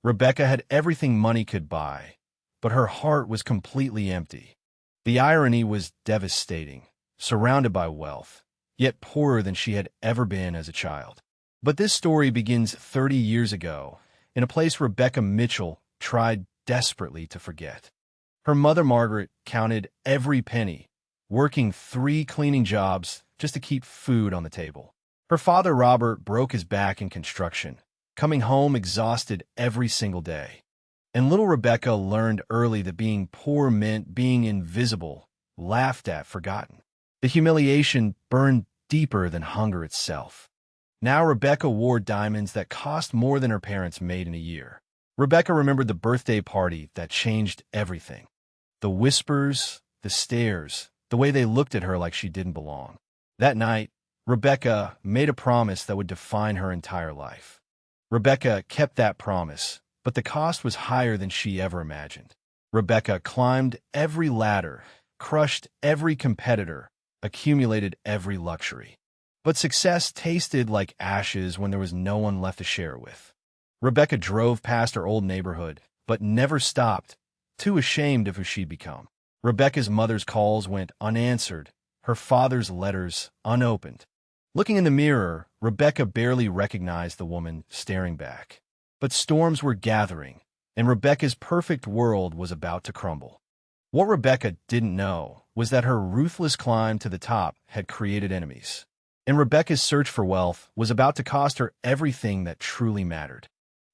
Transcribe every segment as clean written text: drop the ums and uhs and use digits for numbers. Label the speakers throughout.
Speaker 1: Rebecca had everything money could buy, but her heart was completely empty. The irony was devastating, surrounded by wealth, yet poorer than she had ever been as a child. But this story begins 30 years ago, in a place Rebecca Mitchell tried desperately to forget. Her mother, Margaret, counted every penny, working 3 cleaning jobs just to keep food on the table. Her father, Robert, broke his back in construction, coming home exhausted every single day. And little Rebecca learned early that being poor meant being invisible, laughed at, forgotten. The humiliation burned deeper than hunger itself. Now Rebecca wore diamonds that cost more than her parents made in a year. Rebecca remembered the birthday party that changed everything. The whispers, the stares, the way they looked at her like she didn't belong. That night, Rebecca made a promise that would define her entire life. Rebecca kept that promise, but the cost was higher than she ever imagined. Rebecca climbed every ladder, crushed every competitor, accumulated every luxury. But success tasted like ashes when there was no one left to share it with. Rebecca drove past her old neighborhood, but never stopped, too ashamed of who she'd become. Rebecca's mother's calls went unanswered, her father's letters unopened. Looking in the mirror, Rebecca barely recognized the woman staring back. But storms were gathering, and Rebecca's perfect world was about to crumble. What Rebecca didn't know was that her ruthless climb to the top had created enemies. And Rebecca's search for wealth was about to cost her everything that truly mattered.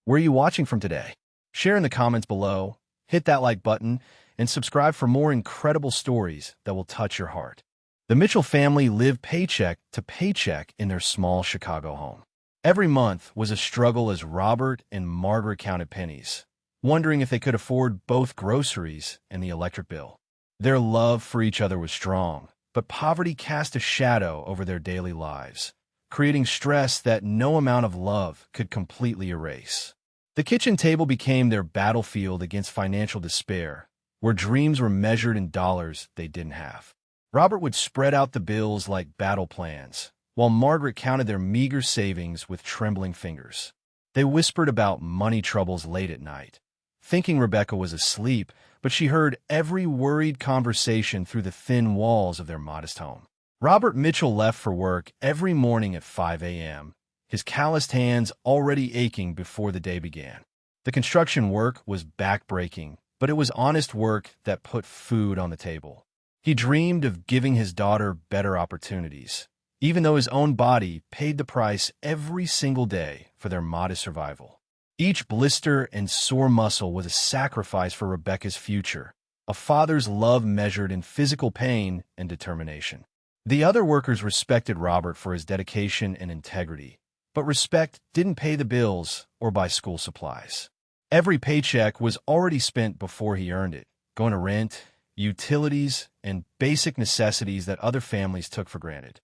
Speaker 1: Where are you watching from today? Share in the comments below, hit that like button, and subscribe for more incredible stories that will touch your heart. The Mitchell family lived paycheck to paycheck in their small Chicago home. Every month was a struggle as Robert and Margaret counted pennies, wondering if they could afford both groceries and the electric bill. Their love for each other was strong, but poverty cast a shadow over their daily lives, creating stress that no amount of love could completely erase. The kitchen table became their battlefield against financial despair, where dreams were measured in dollars they didn't have. Robert would spread out the bills like battle plans, while Margaret counted their meager savings with trembling fingers. They whispered about money troubles late at night, thinking Rebecca was asleep, but she heard every worried conversation through the thin walls of their modest home. Robert Mitchell left for work every morning at 5 a.m., his calloused hands already aching before the day began. The construction work was back-breaking, but it was honest work that put food on the table. He dreamed of giving his daughter better opportunities, even though his own body paid the price every single day for their modest survival. Each blister and sore muscle was a sacrifice for Rebecca's future, a father's love measured in physical pain and determination. The other workers respected Robert for his dedication and integrity, but respect didn't pay the bills or buy school supplies. Every paycheck was already spent before he earned it, going to rent, utilities, and basic necessities that other families took for granted.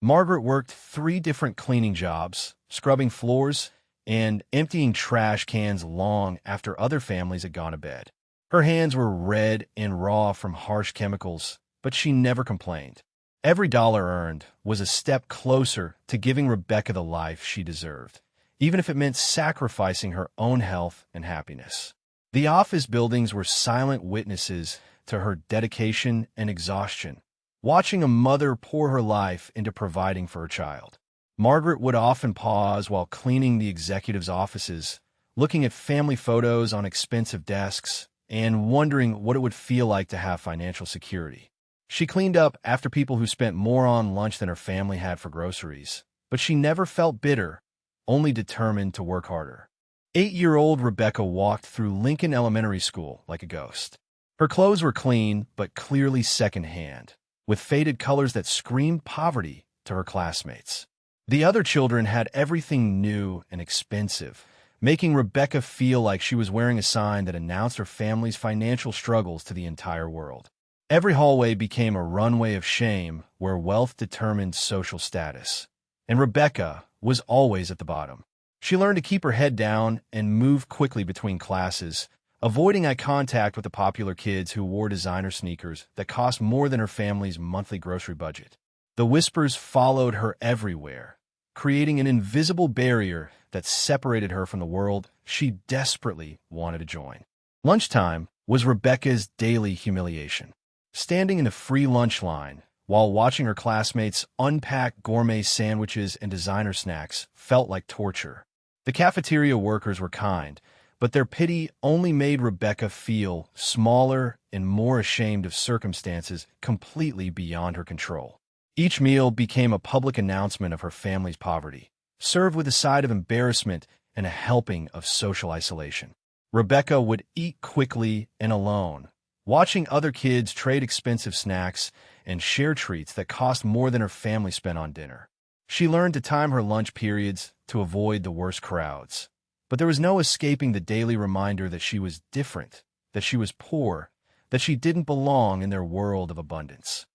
Speaker 1: Margaret worked 3 different cleaning jobs, scrubbing floors, and emptying trash cans long after other families had gone to bed. Her hands were red and raw from harsh chemicals, but she never complained. Every dollar earned was a step closer to giving Rebecca the life she deserved, even if it meant sacrificing her own health and happiness. The office buildings were silent witnesses to her dedication and exhaustion, watching a mother pour her life into providing for her child. Margaret would often pause while cleaning the executives' offices, looking at family photos on expensive desks, and wondering what it would feel like to have financial security. She cleaned up after people who spent more on lunch than her family had for groceries, but she never felt bitter, only determined to work harder. 8-year-old Rebecca walked through Lincoln Elementary School like a ghost. Her clothes were clean, but clearly secondhand, with faded colors that screamed poverty to her classmates. The other children had everything new and expensive, making Rebecca feel like she was wearing a sign that announced her family's financial struggles to the entire world. Every hallway became a runway of shame where wealth determined social status. And Rebecca was always at the bottom. She learned to keep her head down and move quickly between classes, avoiding eye contact with the popular kids who wore designer sneakers that cost more than her family's monthly grocery budget. The whispers followed her everywhere, creating an invisible barrier that separated her from the world she desperately wanted to join. Lunchtime was Rebecca's daily humiliation. Standing in a free lunch line while watching her classmates unpack gourmet sandwiches and designer snacks felt like torture. The cafeteria workers were kind, but their pity only made Rebecca feel smaller and more ashamed of circumstances completely beyond her control. Each meal became a public announcement of her family's poverty, served with a side of embarrassment and a helping of social isolation. Rebecca would eat quickly and alone, watching other kids trade expensive snacks and share treats that cost more than her family spent on dinner. She learned to time her lunch periods to avoid the worst crowds. But there was no escaping the daily reminder that she was different, that she was poor, that she didn't belong in their world of abundance.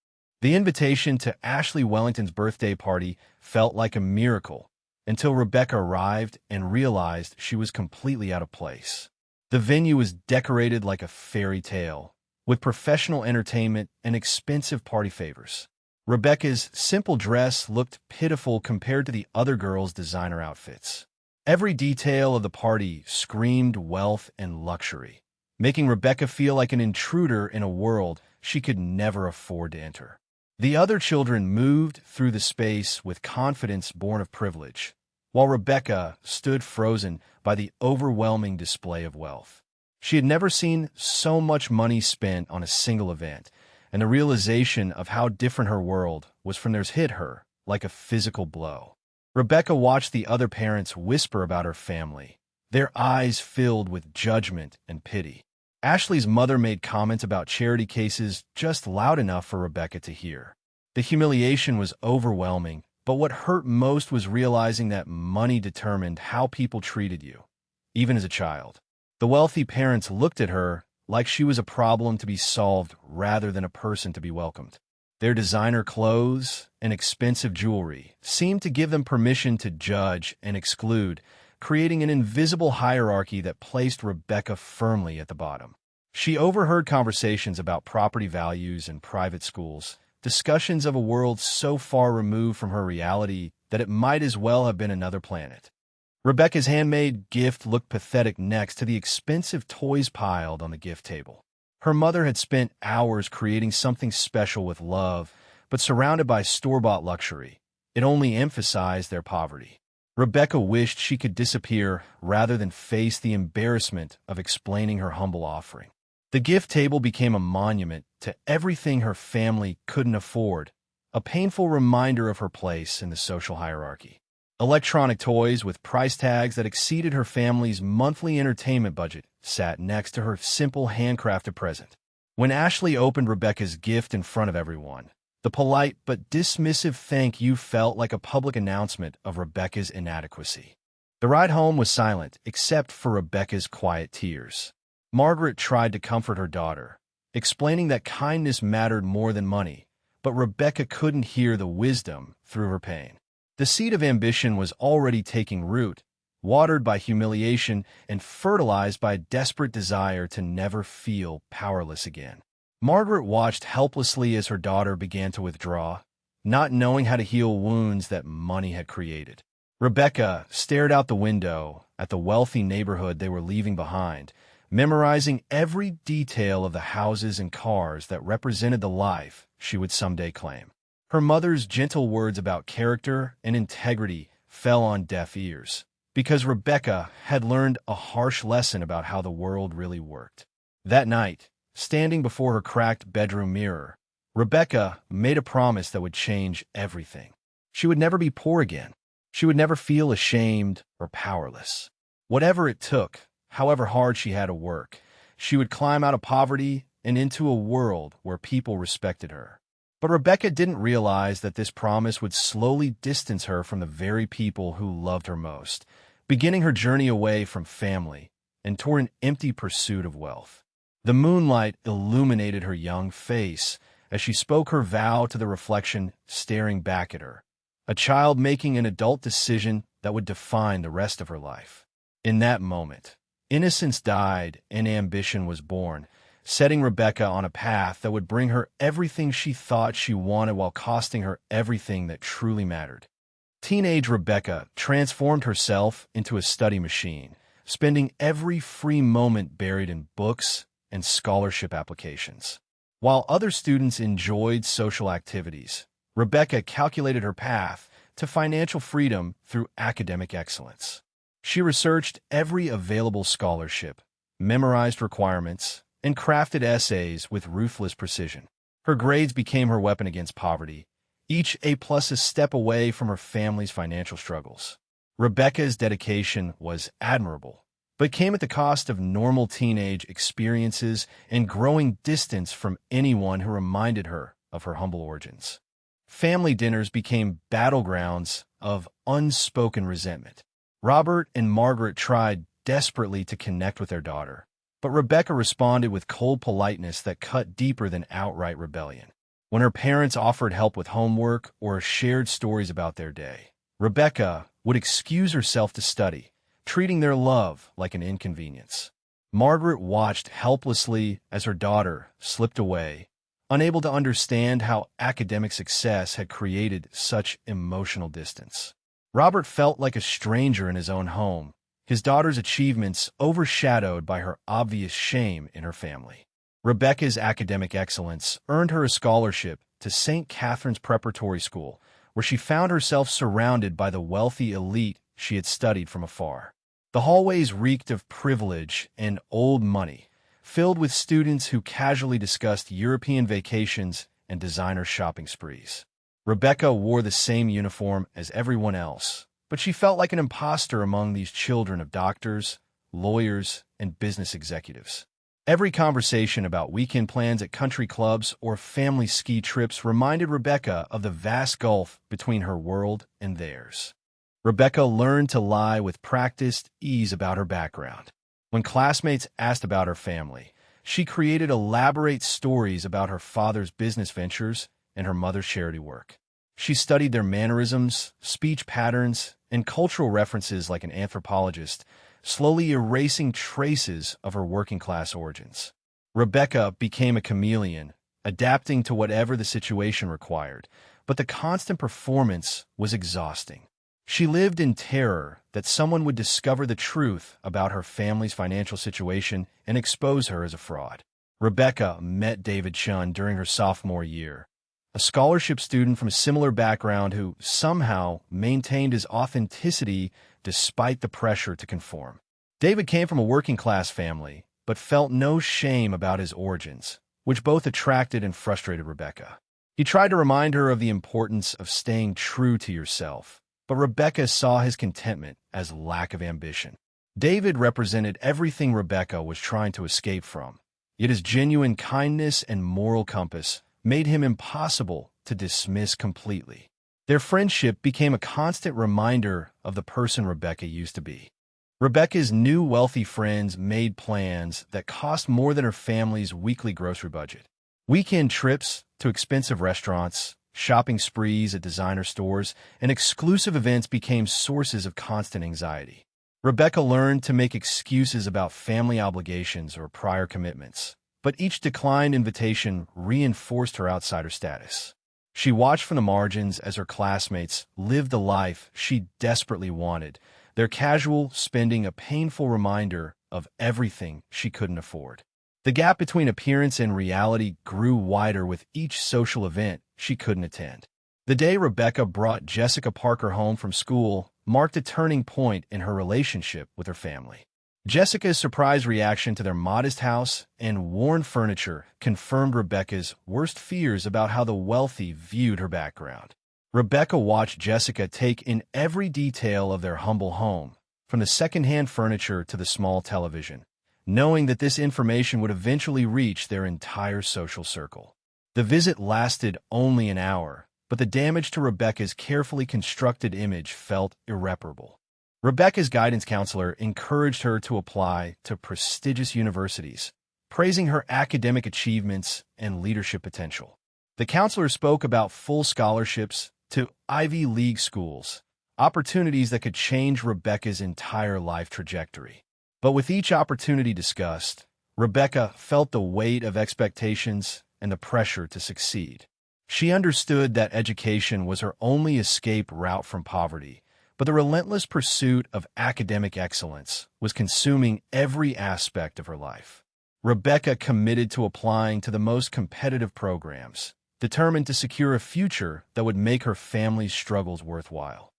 Speaker 1: The invitation to Ashley Wellington's birthday party felt like a miracle until Rebecca arrived and realized she was completely out of place. The venue was decorated like a fairy tale, with professional entertainment and expensive party favors. Rebecca's simple dress looked pitiful compared to the other girls' designer outfits. Every detail of the party screamed wealth and luxury, making Rebecca feel like an intruder in a world she could never afford to enter. The other children moved through the space with confidence born of privilege, while Rebecca stood frozen by the overwhelming display of wealth. She had never seen so much money spent on a single event, and the realization of how different her world was from theirs hit her like a physical blow. Rebecca watched the other parents whisper about her family, their eyes filled with judgment and pity. Ashley's mother made comments about charity cases just loud enough for Rebecca to hear. The humiliation was overwhelming, but what hurt most was realizing that money determined how people treated you, even as a child. The wealthy parents looked at her like she was a problem to be solved rather than a person to be welcomed. Their designer clothes and expensive jewelry seemed to give them permission to judge and exclude, creating an invisible hierarchy that placed Rebecca firmly at the bottom. She overheard conversations about property values and private schools, discussions of a world so far removed from her reality that it might as well have been another planet. Rebecca's handmade gift looked pathetic next to the expensive toys piled on the gift table. Her mother had spent hours creating something special with love, but surrounded by store-bought luxury, it only emphasized their poverty. Rebecca wished she could disappear rather than face the embarrassment of explaining her humble offering. The gift table became a monument to everything her family couldn't afford, a painful reminder of her place in the social hierarchy. Electronic toys with price tags that exceeded her family's monthly entertainment budget sat next to her simple handcrafted present. When Ashley opened Rebecca's gift in front of everyone, the polite but dismissive thank you felt like a public announcement of Rebecca's inadequacy. The ride home was silent, except for Rebecca's quiet tears. Margaret tried to comfort her daughter, explaining that kindness mattered more than money, but Rebecca couldn't hear the wisdom through her pain. The seed of ambition was already taking root, watered by humiliation and fertilized by a desperate desire to never feel powerless again. Margaret watched helplessly as her daughter began to withdraw, not knowing how to heal wounds that money had created. Rebecca stared out the window at the wealthy neighborhood they were leaving behind, memorizing every detail of the houses and cars that represented the life she would someday claim. Her mother's gentle words about character and integrity fell on deaf ears, because Rebecca had learned a harsh lesson about how the world really worked. That night, standing before her cracked bedroom mirror, Rebecca made a promise that would change everything. She would never be poor again. She would never feel ashamed or powerless. Whatever it took, however hard she had to work, she would climb out of poverty and into a world where people respected her. But Rebecca didn't realize that this promise would slowly distance her from the very people who loved her most, beginning her journey away from family and toward an empty pursuit of wealth. The moonlight illuminated her young face as she spoke her vow to the reflection staring back at her, a child making an adult decision that would define the rest of her life. In that moment, innocence died and ambition was born, setting Rebecca on a path that would bring her everything she thought she wanted while costing her everything that truly mattered. Teenage Rebecca transformed herself into a study machine, spending every free moment buried in books and scholarship applications. While other students enjoyed social activities, Rebecca calculated her path to financial freedom through academic excellence. She researched every available scholarship, memorized requirements, and crafted essays with ruthless precision. Her grades became her weapon against poverty, each A-plus a step away from her family's financial struggles. Rebecca's dedication was admirable, but came at the cost of normal teenage experiences and growing distance from anyone who reminded her of her humble origins. Family dinners became battlegrounds of unspoken resentment. Robert and Margaret tried desperately to connect with their daughter, but Rebecca responded with cold politeness that cut deeper than outright rebellion. When her parents offered help with homework or shared stories about their day, Rebecca would excuse herself to study, treating their love like an inconvenience. Margaret watched helplessly as her daughter slipped away, unable to understand how academic success had created such emotional distance. Robert felt like a stranger in his own home, his daughter's achievements overshadowed by her obvious shame in her family. Rebecca's academic excellence earned her a scholarship to St. Catherine's Preparatory School, where she found herself surrounded by the wealthy elite she had studied from afar. The hallways reeked of privilege and old money, filled with students who casually discussed European vacations and designer shopping sprees. Rebecca wore the same uniform as everyone else, but she felt like an imposter among these children of doctors, lawyers, and business executives. Every conversation about weekend plans at country clubs or family ski trips reminded Rebecca of the vast gulf between her world and theirs. Rebecca learned to lie with practiced ease about her background. When classmates asked about her family, she created elaborate stories about her father's business ventures and her mother's charity work. She studied their mannerisms, speech patterns, and cultural references like an anthropologist, slowly erasing traces of her working-class origins. Rebecca became a chameleon, adapting to whatever the situation required, but the constant performance was exhausting. She lived in terror that someone would discover the truth about her family's financial situation and expose her as a fraud. Rebecca met David Chun during her sophomore year, a scholarship student from a similar background who somehow maintained his authenticity despite the pressure to conform. David came from a working-class family, but felt no shame about his origins, which both attracted and frustrated Rebecca. He tried to remind her of the importance of staying true to yourself, but Rebecca saw his contentment as lack of ambition. David represented everything Rebecca was trying to escape from, yet his genuine kindness and moral compass made him impossible to dismiss completely. Their friendship became a constant reminder of the person Rebecca used to be. Rebecca's new wealthy friends made plans that cost more than her family's weekly grocery budget. Weekend trips to expensive restaurants, shopping sprees at designer stores, and exclusive events became sources of constant anxiety. Rebecca learned to make excuses about family obligations or prior commitments, but each declined invitation reinforced her outsider status. She watched from the margins as her classmates lived the life she desperately wanted, their casual spending a painful reminder of everything she couldn't afford. The gap between appearance and reality grew wider with each social event she couldn't attend. The day Rebecca brought Jessica Parker home from school marked a turning point in her relationship with her family. Jessica's surprise reaction to their modest house and worn furniture confirmed Rebecca's worst fears about how the wealthy viewed her background. Rebecca watched Jessica take in every detail of their humble home, from the secondhand furniture to the small television, knowing that this information would eventually reach their entire social circle. The visit lasted only an hour, but the damage to Rebecca's carefully constructed image felt irreparable. Rebecca's guidance counselor encouraged her to apply to prestigious universities, praising her academic achievements and leadership potential. The counselor spoke about full scholarships to Ivy League schools, opportunities that could change Rebecca's entire life trajectory. But with each opportunity discussed, Rebecca felt the weight of expectations and the pressure to succeed. She understood that education was her only escape route from poverty, but the relentless pursuit of academic excellence was consuming every aspect of her life. Rebecca committed to applying to the most competitive programs, determined to secure a future that would make her family's struggles worthwhile.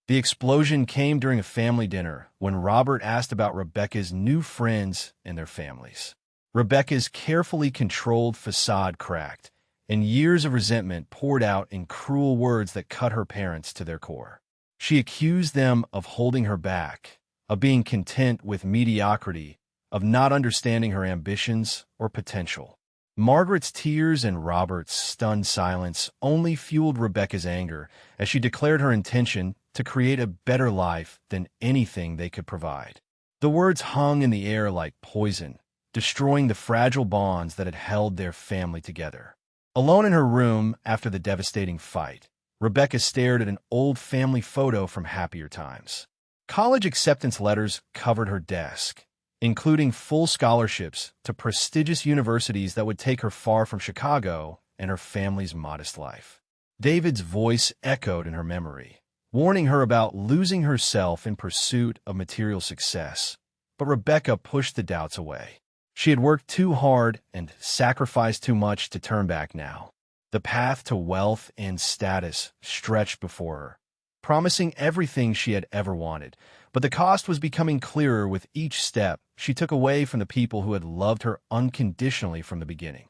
Speaker 1: The explosion came during a family dinner when Robert asked about Rebecca's new friends and their families. Rebecca's carefully controlled facade cracked, and years of resentment poured out in cruel words that cut her parents to their core. She accused them of holding her back, of being content with mediocrity, of not understanding her ambitions or potential. Margaret's tears and Robert's stunned silence only fueled Rebecca's anger as she declared her intention to create a better life than anything they could provide. The words hung in the air like poison, destroying the fragile bonds that had held their family together. Alone in her room after the devastating fight, Rebecca stared at an old family photo from happier times. College acceptance letters covered her desk, including full scholarships to prestigious universities that would take her far from Chicago and her family's modest life. David's voice echoed in her memory, warning her about losing herself in pursuit of material success. But Rebecca pushed the doubts away. She had worked too hard and sacrificed too much to turn back now. The path to wealth and status stretched before her, promising everything she had ever wanted. But the cost was becoming clearer with each step she took away from the people who had loved her unconditionally from the beginning.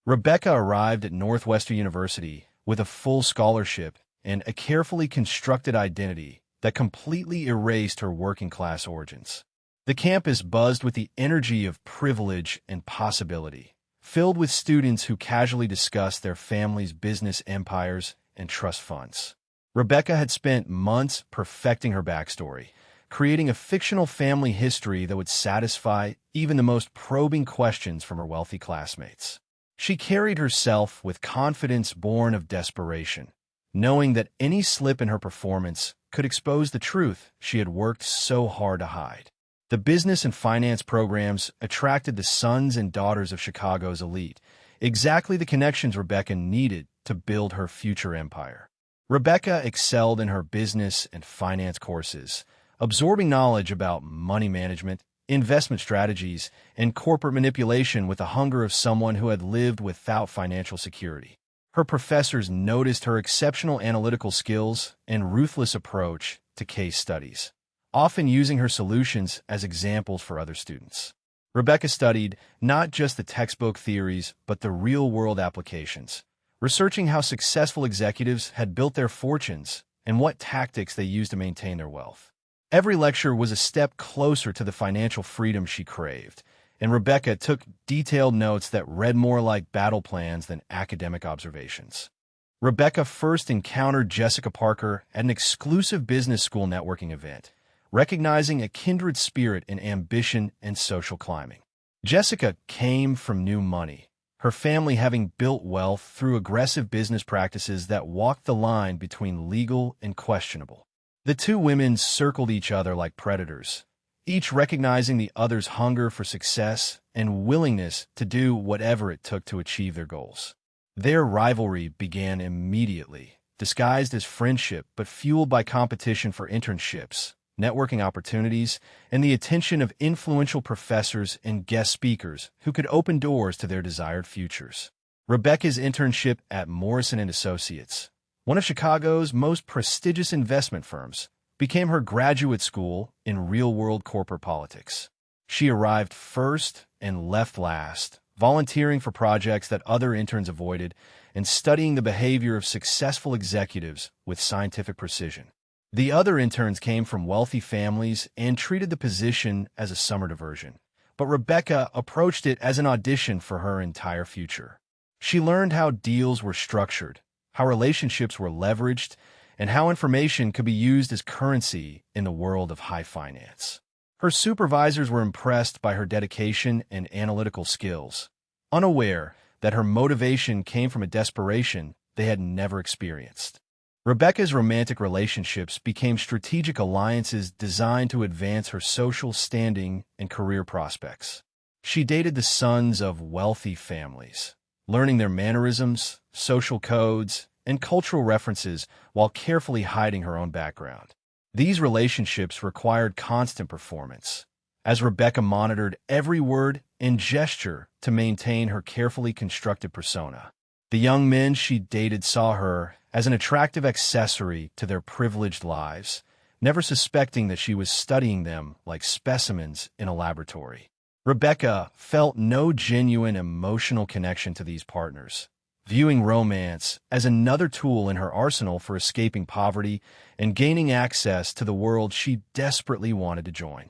Speaker 1: Rebecca arrived at Northwestern University with a full scholarship and a carefully constructed identity that completely erased her working-class origins. The campus buzzed with the energy of privilege and possibility, filled with students who casually discussed their families' business empires and trust funds. Rebecca had spent months perfecting her backstory, creating a fictional family history that would satisfy even the most probing questions from her wealthy classmates. She carried herself with confidence born of desperation, knowing that any slip in her performance could expose the truth she had worked so hard to hide. The business and finance programs attracted the sons and daughters of Chicago's elite, exactly the connections Rebecca needed to build her future empire. Rebecca excelled in her business and finance courses, absorbing knowledge about money management, investment strategies, and corporate manipulation with the hunger of someone who had lived without financial security. Her professors noticed her exceptional analytical skills and ruthless approach to case studies, often using her solutions as examples for other students. Rebecca studied not just the textbook theories, but the real-world applications, researching how successful executives had built their fortunes and what tactics they used to maintain their wealth. Every lecture was a step closer to the financial freedom she craved, and Rebecca took detailed notes that read more like battle plans than academic observations. Rebecca first encountered Jessica Parker at an exclusive business school networking event, recognizing a kindred spirit in ambition and social climbing. Jessica came from new money, her family having built wealth through aggressive business practices that walked the line between legal and questionable. The two women circled each other like predators, each recognizing the other's hunger for success and willingness to do whatever it took to achieve their goals. Their rivalry began immediately, disguised as friendship but fueled by competition for internships, networking opportunities, and the attention of influential professors and guest speakers who could open doors to their desired futures. Rebecca's internship at Morrison & Associates, one of Chicago's most prestigious investment firms, became her graduate school in real-world corporate politics. She arrived first and left last, volunteering for projects that other interns avoided and studying the behavior of successful executives with scientific precision. The other interns came from wealthy families and treated the position as a summer diversion, but Rebecca approached it as an audition for her entire future. She learned how deals were structured, how relationships were leveraged, and how information could be used as currency in the world of high finance. Her supervisors were impressed by her dedication and analytical skills, unaware that her motivation came from a desperation they had never experienced. Rebecca's romantic relationships became strategic alliances designed to advance her social standing and career prospects. She dated the sons of wealthy families, learning their mannerisms, social codes, and cultural references while carefully hiding her own background. These relationships required constant performance, as Rebecca monitored every word and gesture to maintain her carefully constructed persona. The young men she dated saw her as an attractive accessory to their privileged lives, never suspecting that she was studying them like specimens in a laboratory. Rebecca felt no genuine emotional connection to these partners, viewing romance as another tool in her arsenal for escaping poverty and gaining access to the world she desperately wanted to join.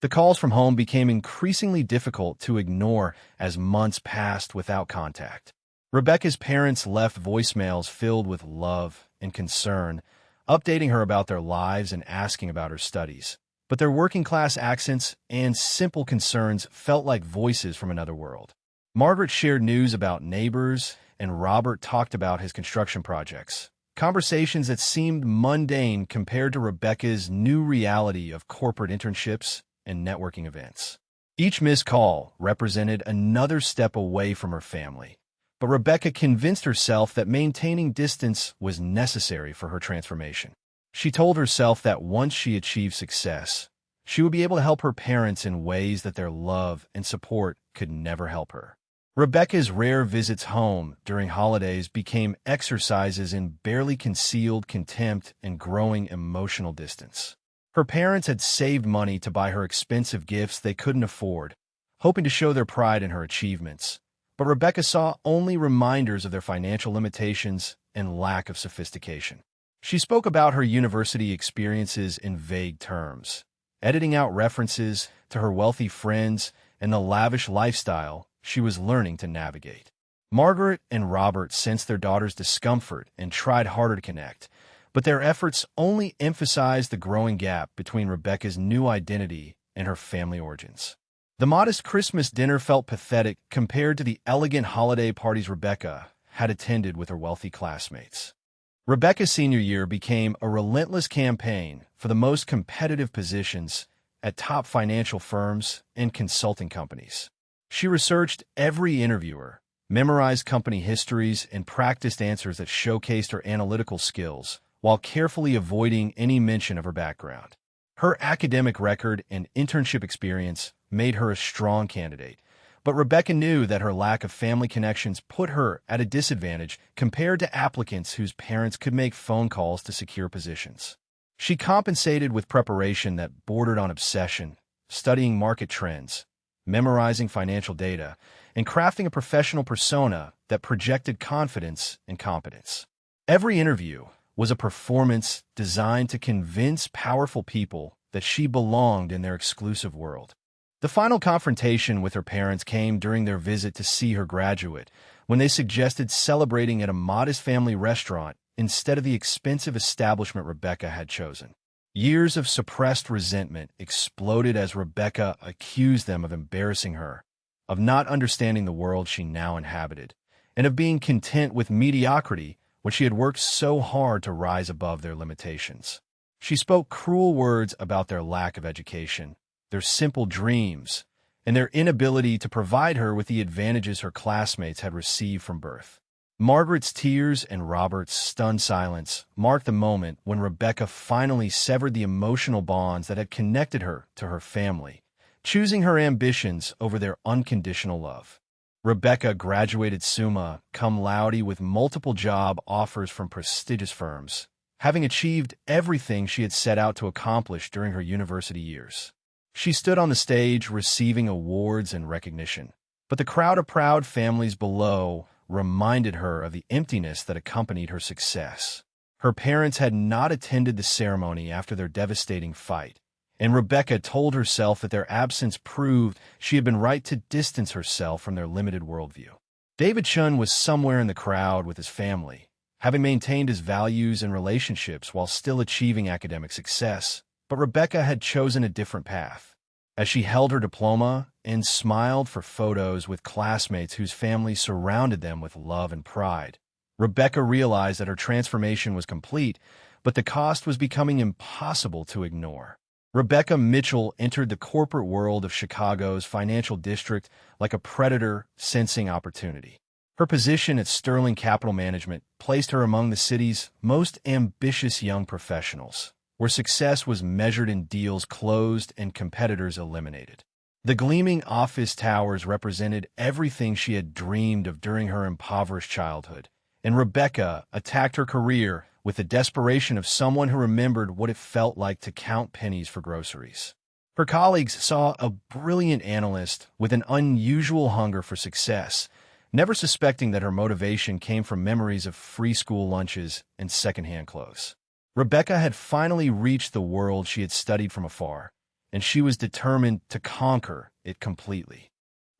Speaker 1: The calls from home became increasingly difficult to ignore as months passed without contact. Rebecca's parents left voicemails filled with love and concern, updating her about their lives and asking about her studies. But their working-class accents and simple concerns felt like voices from another world. Margaret shared news about neighbors, and Robert talked about his construction projects, conversations that seemed mundane compared to Rebecca's new reality of corporate internships and networking events. Each missed call represented another step away from her family, but Rebecca convinced herself that maintaining distance was necessary for her transformation. She told herself that once she achieved success, she would be able to help her parents in ways that their love and support could never help her. Rebecca's rare visits home during holidays became exercises in barely concealed contempt and growing emotional distance. Her parents had saved money to buy her expensive gifts they couldn't afford, hoping to show their pride in her achievements. But Rebecca saw only reminders of their financial limitations and lack of sophistication. She spoke about her university experiences in vague terms, editing out references to her wealthy friends and the lavish lifestyle she was learning to navigate. Margaret and Robert sensed their daughter's discomfort and tried harder to connect, but their efforts only emphasized the growing gap between Rebecca's new identity and her family origins. The modest Christmas dinner felt pathetic compared to the elegant holiday parties Rebecca had attended with her wealthy classmates. Rebecca's senior year became a relentless campaign for the most competitive positions at top financial firms and consulting companies. She researched every interviewer, memorized company histories, and practiced answers that showcased her analytical skills, while carefully avoiding any mention of her background. Her academic record and internship experience made her a strong candidate, but Rebecca knew that her lack of family connections put her at a disadvantage compared to applicants whose parents could make phone calls to secure positions. She compensated with preparation that bordered on obsession, studying market trends, memorizing financial data, and crafting a professional persona that projected confidence and competence. Every interview was a performance designed to convince powerful people that she belonged in their exclusive world. The final confrontation with her parents came during their visit to see her graduate, when they suggested celebrating at a modest family restaurant instead of the expensive establishment Rebecca had chosen. Years of suppressed resentment exploded as Rebecca accused them of embarrassing her, of not understanding the world she now inhabited, and of being content with mediocrity when she had worked so hard to rise above their limitations. She spoke cruel words about their lack of education, their simple dreams, and their inability to provide her with the advantages her classmates had received from birth. Margaret's tears and Robert's stunned silence marked the moment when Rebecca finally severed the emotional bonds that had connected her to her family, choosing her ambitions over their unconditional love. Rebecca graduated summa cum laude with multiple job offers from prestigious firms, having achieved everything she had set out to accomplish during her university years. She stood on the stage receiving awards and recognition, but the crowd of proud families below reminded her of the emptiness that accompanied her success. Her parents had not attended the ceremony after their devastating fight, and Rebecca told herself that their absence proved she had been right to distance herself from their limited worldview. David Chun was somewhere in the crowd with his family, having maintained his values and relationships while still achieving academic success, but Rebecca had chosen a different path. As she held her diploma and smiled for photos with classmates whose families surrounded them with love and pride, Rebecca realized that her transformation was complete, but the cost was becoming impossible to ignore. Rebecca Mitchell entered the corporate world of Chicago's financial district like a predator sensing opportunity. Her position at Sterling Capital Management placed her among the city's most ambitious young professionals, where success was measured in deals closed and competitors eliminated. The gleaming office towers represented everything she had dreamed of during her impoverished childhood, and Rebecca attacked her career with the desperation of someone who remembered what it felt like to count pennies for groceries. Her colleagues saw a brilliant analyst with an unusual hunger for success, never suspecting that her motivation came from memories of free school lunches and secondhand clothes. Rebecca had finally reached the world she had studied from afar, and she was determined to conquer it completely.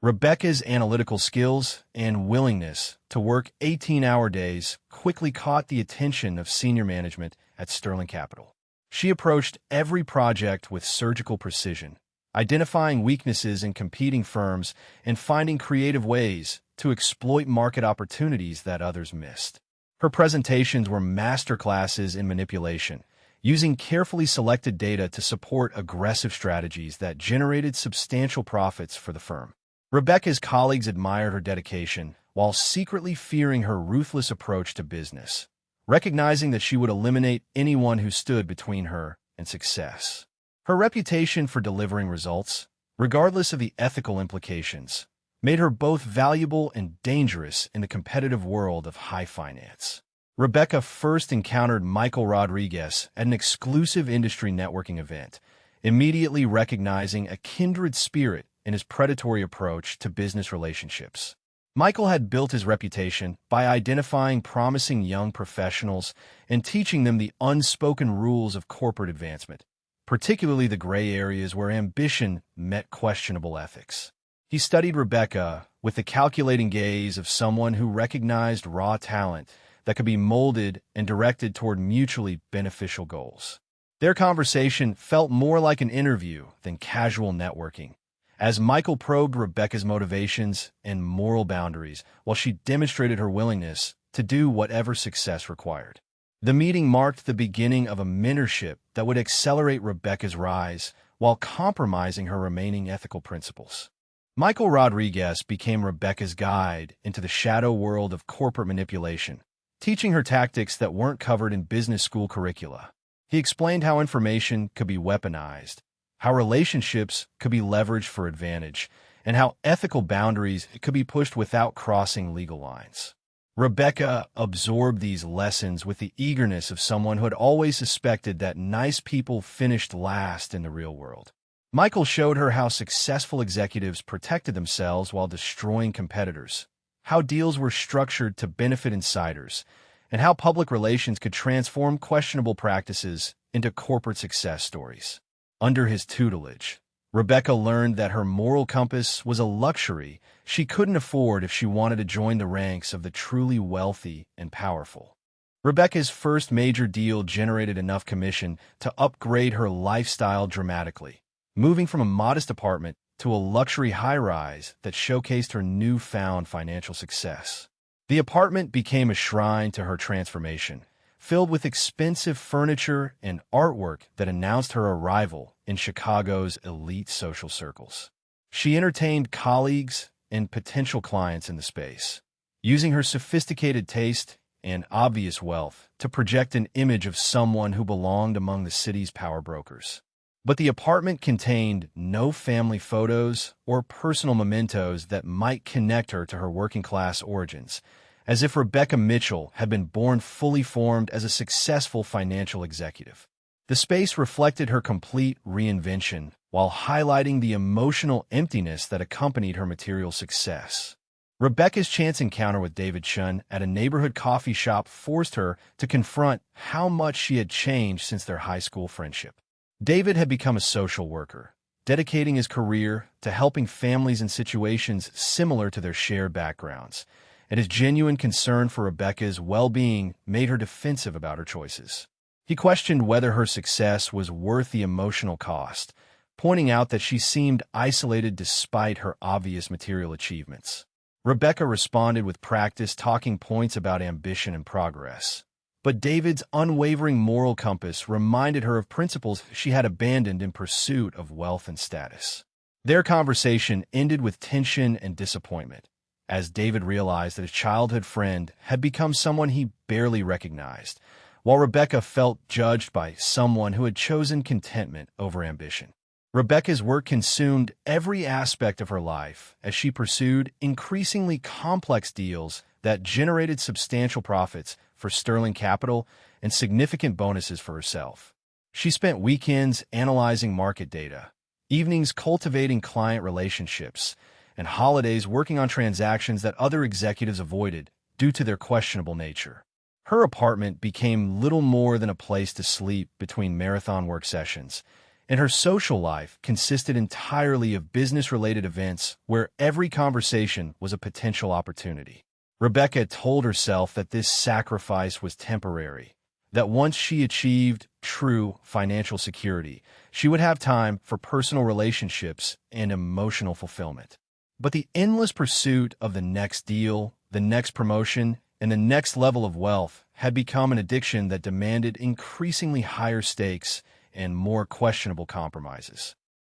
Speaker 1: Rebecca's analytical skills and willingness to work 18-hour days quickly caught the attention of senior management at Sterling Capital. She approached every project with surgical precision, identifying weaknesses in competing firms and finding creative ways to exploit market opportunities that others missed. Her presentations were masterclasses in manipulation, using carefully selected data to support aggressive strategies that generated substantial profits for the firm. Rebecca's colleagues admired her dedication, while secretly fearing her ruthless approach to business, recognizing that she would eliminate anyone who stood between her and success. Her reputation for delivering results, regardless of the ethical implications, made her both valuable and dangerous in the competitive world of high finance. Rebecca first encountered Michael Rodriguez at an exclusive industry networking event, immediately recognizing a kindred spirit in his predatory approach to business relationships. Michael had built his reputation by identifying promising young professionals and teaching them the unspoken rules of corporate advancement, particularly the gray areas where ambition met questionable ethics. He studied Rebecca with the calculating gaze of someone who recognized raw talent that could be molded and directed toward mutually beneficial goals. Their conversation felt more like an interview than casual networking, as Michael probed Rebecca's motivations and moral boundaries while she demonstrated her willingness to do whatever success required. The meeting marked the beginning of a mentorship that would accelerate Rebecca's rise while compromising her remaining ethical principles. Michael Rodriguez became Rebecca's guide into the shadow world of corporate manipulation, teaching her tactics that weren't covered in business school curricula. He explained how information could be weaponized, how relationships could be leveraged for advantage, and how ethical boundaries could be pushed without crossing legal lines. Rebecca absorbed these lessons with the eagerness of someone who had always suspected that nice people finished last in the real world. Michael showed her how successful executives protected themselves while destroying competitors, how deals were structured to benefit insiders, and how public relations could transform questionable practices into corporate success stories. Under his tutelage, Rebecca learned that her moral compass was a luxury she couldn't afford if she wanted to join the ranks of the truly wealthy and powerful. Rebecca's first major deal generated enough commission to upgrade her lifestyle dramatically, moving from a modest apartment to a luxury high-rise that showcased her newfound financial success. The apartment became a shrine to her transformation, filled with expensive furniture and artwork that announced her arrival in Chicago's elite social circles. She entertained colleagues and potential clients in the space, using her sophisticated taste and obvious wealth to project an image of someone who belonged among the city's power brokers. But the apartment contained no family photos or personal mementos that might connect her to her working-class origins, as if Rebecca Mitchell had been born fully formed as a successful financial executive. The space reflected her complete reinvention while highlighting the emotional emptiness that accompanied her material success. Rebecca's chance encounter with David Chun at a neighborhood coffee shop forced her to confront how much she had changed since their high school friendship. David had become a social worker, dedicating his career to helping families in situations similar to their shared backgrounds, and his genuine concern for Rebecca's well-being made her defensive about her choices. He questioned whether her success was worth the emotional cost, pointing out that she seemed isolated despite her obvious material achievements. Rebecca responded with practiced talking points about ambition and progress, but David's unwavering moral compass reminded her of principles she had abandoned in pursuit of wealth and status. Their conversation ended with tension and disappointment, as David realized that his childhood friend had become someone he barely recognized, while Rebecca felt judged by someone who had chosen contentment over ambition. Rebecca's work consumed every aspect of her life as she pursued increasingly complex deals that generated substantial profits for Sterling Capital and significant bonuses for herself. She spent weekends analyzing market data, evenings cultivating client relationships, and holidays working on transactions that other executives avoided due to their questionable nature. Her apartment became little more than a place to sleep between marathon work sessions, and her social life consisted entirely of business-related events where every conversation was a potential opportunity. Rebecca told herself that this sacrifice was temporary, that once she achieved true financial security, she would have time for personal relationships and emotional fulfillment. But the endless pursuit of the next deal, the next promotion, and the next level of wealth had become an addiction that demanded increasingly higher stakes and more questionable compromises.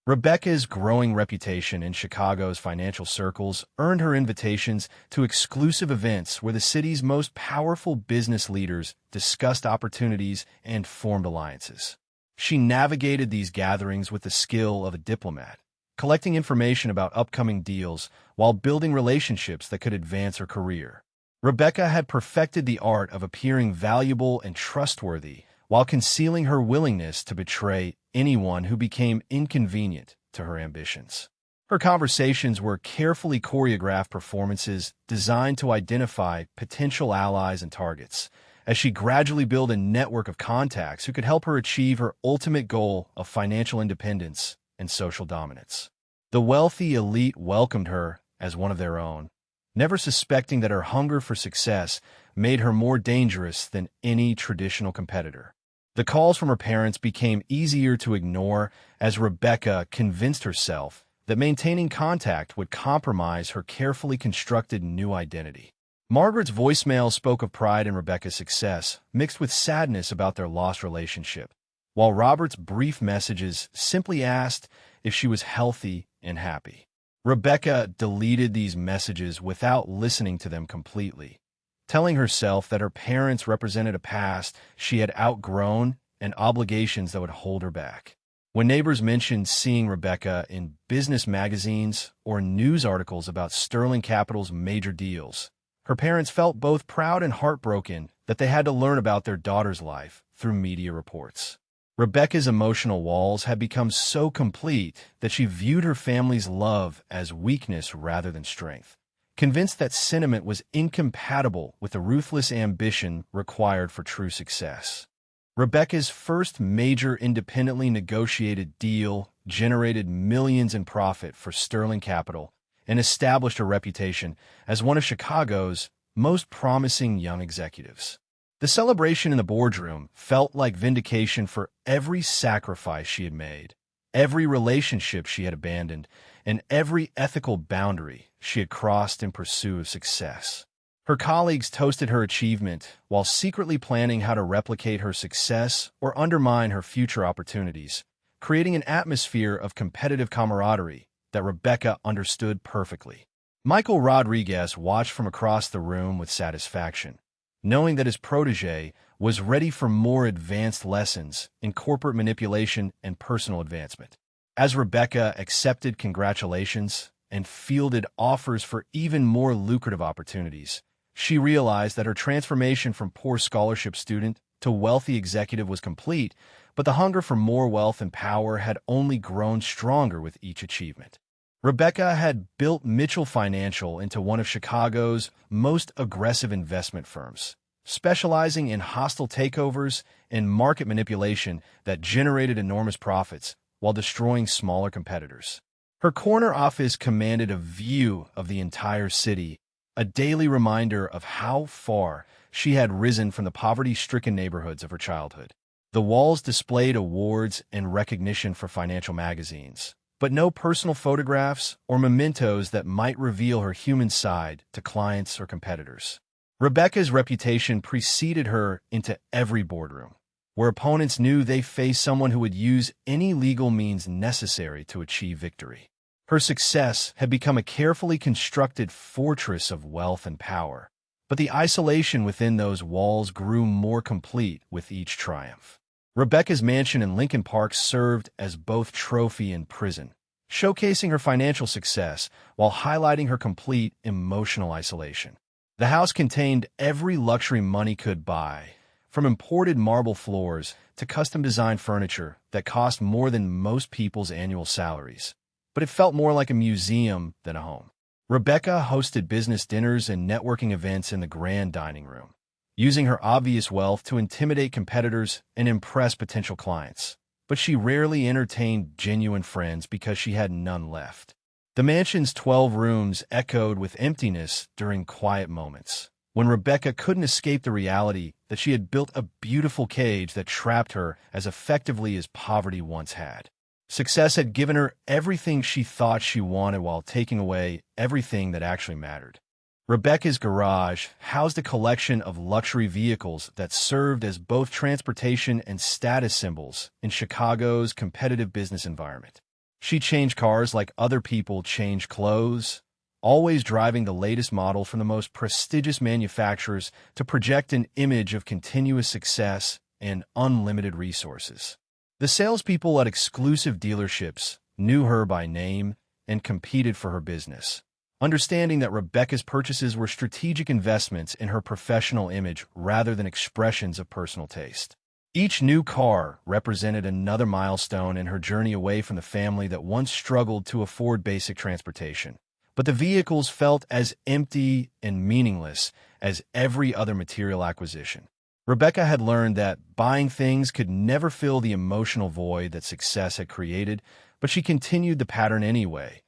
Speaker 1: Rebecca's growing reputation in Chicago's financial circles earned her invitations to exclusive events where the city's most powerful business leaders discussed opportunities and formed alliances. She navigated these gatherings with the skill of a diplomat, collecting information about upcoming deals while building relationships that could advance her career. Rebecca had perfected the art of appearing valuable and trustworthy while concealing her willingness to betray anyone who became inconvenient to her ambitions. Her conversations were carefully choreographed performances designed to identify potential allies and targets, as she gradually built a network of contacts who could help her achieve her ultimate goal of financial independence and social dominance. The wealthy elite welcomed her as one of their own, never suspecting that her hunger for success made her more dangerous than any traditional competitor. The calls from her parents became easier to ignore as Rebecca convinced herself that maintaining contact would compromise her carefully constructed new identity. Margaret's voicemail spoke of pride in Rebecca's success, mixed with sadness about their lost relationship, while Robert's brief messages simply asked if she was healthy and happy. Rebecca deleted these messages without listening to them completely, telling herself that her parents represented a past she had outgrown and obligations that would hold her back. When neighbors mentioned seeing Rebecca in business magazines or news articles about Sterling Capital's major deals, her parents felt both proud and heartbroken that they had to learn about their daughter's life through media reports. Rebecca's emotional walls had become so complete that she viewed her family's love as weakness rather than strength, convinced that sentiment was incompatible with the ruthless ambition required for true success. Rebecca's first major independently negotiated deal generated millions in profit for Sterling Capital and established her reputation as one of Chicago's most promising young executives. The celebration in the boardroom felt like vindication for every sacrifice she had made, every relationship she had abandoned, and every ethical boundary she had crossed in pursuit of success. Her colleagues toasted her achievement while secretly planning how to replicate her success or undermine her future opportunities, creating an atmosphere of competitive camaraderie that Rebecca understood perfectly. Michael Rodriguez watched from across the room with satisfaction, knowing that his protege was ready for more advanced lessons in corporate manipulation and personal advancement. As Rebecca accepted congratulations and fielded offers for even more lucrative opportunities, she realized that her transformation from poor scholarship student to wealthy executive was complete, but the hunger for more wealth and power had only grown stronger with each achievement. Rebecca had built Mitchell Financial into one of Chicago's most aggressive investment firms, specializing in hostile takeovers and market manipulation that generated enormous profits while destroying smaller competitors. Her corner office commanded a view of the entire city, a daily reminder of how far she had risen from the poverty-stricken neighborhoods of her childhood. The walls displayed awards and recognition for financial magazines, but no personal photographs or mementos that might reveal her human side to clients or competitors. Rebecca's reputation preceded her into every boardroom, where opponents knew they faced someone who would use any legal means necessary to achieve victory. Her success had become a carefully constructed fortress of wealth and power, but the isolation within those walls grew more complete with each triumph. Rebecca's mansion in Lincoln Park served as both trophy and prison, showcasing her financial success while highlighting her complete emotional isolation. The house contained every luxury money could buy, from imported marble floors to custom-designed furniture that cost more than most people's annual salaries. But it felt more like a museum than a home. Rebecca hosted business dinners and networking events in the grand dining room, using her obvious wealth to intimidate competitors and impress potential clients. But she rarely entertained genuine friends because she had none left. The mansion's 12 rooms echoed with emptiness during quiet moments, when Rebecca couldn't escape the reality that she had built a beautiful cage that trapped her as effectively as poverty once had. Success had given her everything she thought she wanted while taking away everything that actually mattered. Rebecca's garage housed a collection of luxury vehicles that served as both transportation and status symbols in Chicago's competitive business environment. She changed cars like other people change clothes, always driving the latest model from the most prestigious manufacturers to project an image of continuous success and unlimited resources. The salespeople at exclusive dealerships knew her by name and competed for her business, understanding that Rebecca's purchases were strategic investments in her professional image rather than expressions of personal taste. Each new car represented another milestone in her journey away from the family that once struggled to afford basic transportation. But the vehicles felt as empty and meaningless as every other material acquisition. Rebecca had learned that buying things could never fill the emotional void that success had created, but she continued the pattern anyway,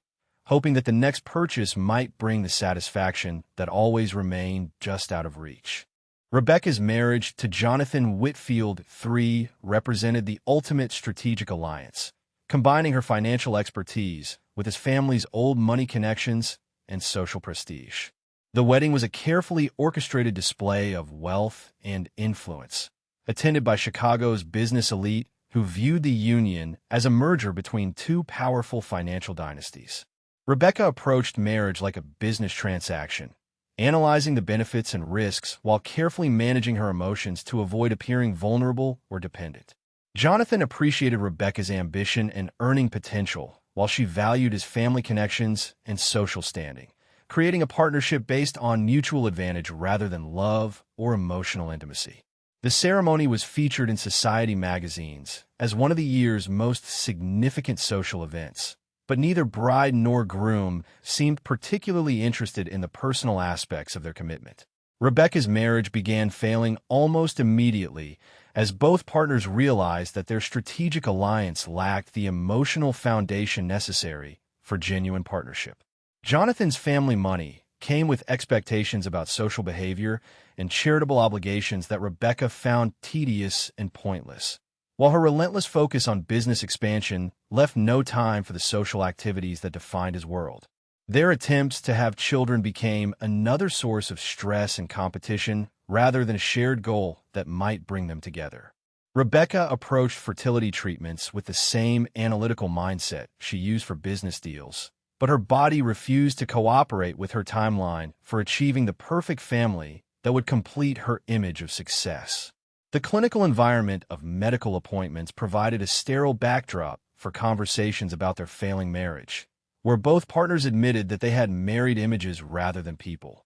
Speaker 1: hoping that the next purchase might bring the satisfaction that always remained just out of reach. Rebecca's marriage to Jonathan Whitfield III represented the ultimate strategic alliance, combining her financial expertise with his family's old money connections and social prestige. The wedding was a carefully orchestrated display of wealth and influence, attended by Chicago's business elite who viewed the union as a merger between two powerful financial dynasties. Rebecca approached marriage like a business transaction, analyzing the benefits and risks while carefully managing her emotions to avoid appearing vulnerable or dependent. Jonathan appreciated Rebecca's ambition and earning potential, while she valued his family connections and social standing, creating a partnership based on mutual advantage rather than love or emotional intimacy. The ceremony was featured in Society magazines as one of the year's most significant social events, but neither bride nor groom seemed particularly interested in the personal aspects of their commitment. Rebecca's marriage began failing almost immediately as both partners realized that their strategic alliance lacked the emotional foundation necessary for genuine partnership. Jonathan's family money came with expectations about social behavior and charitable obligations that Rebecca found tedious and pointless, while her relentless focus on business expansion left no time for the social activities that defined his world. Their attempts to have children became another source of stress and competition rather than a shared goal that might bring them together. Rebecca approached fertility treatments with the same analytical mindset she used for business deals, but her body refused to cooperate with her timeline for achieving the perfect family that would complete her image of success. The clinical environment of medical appointments provided a sterile backdrop for conversations about their failing marriage, where both partners admitted that they had married images rather than people.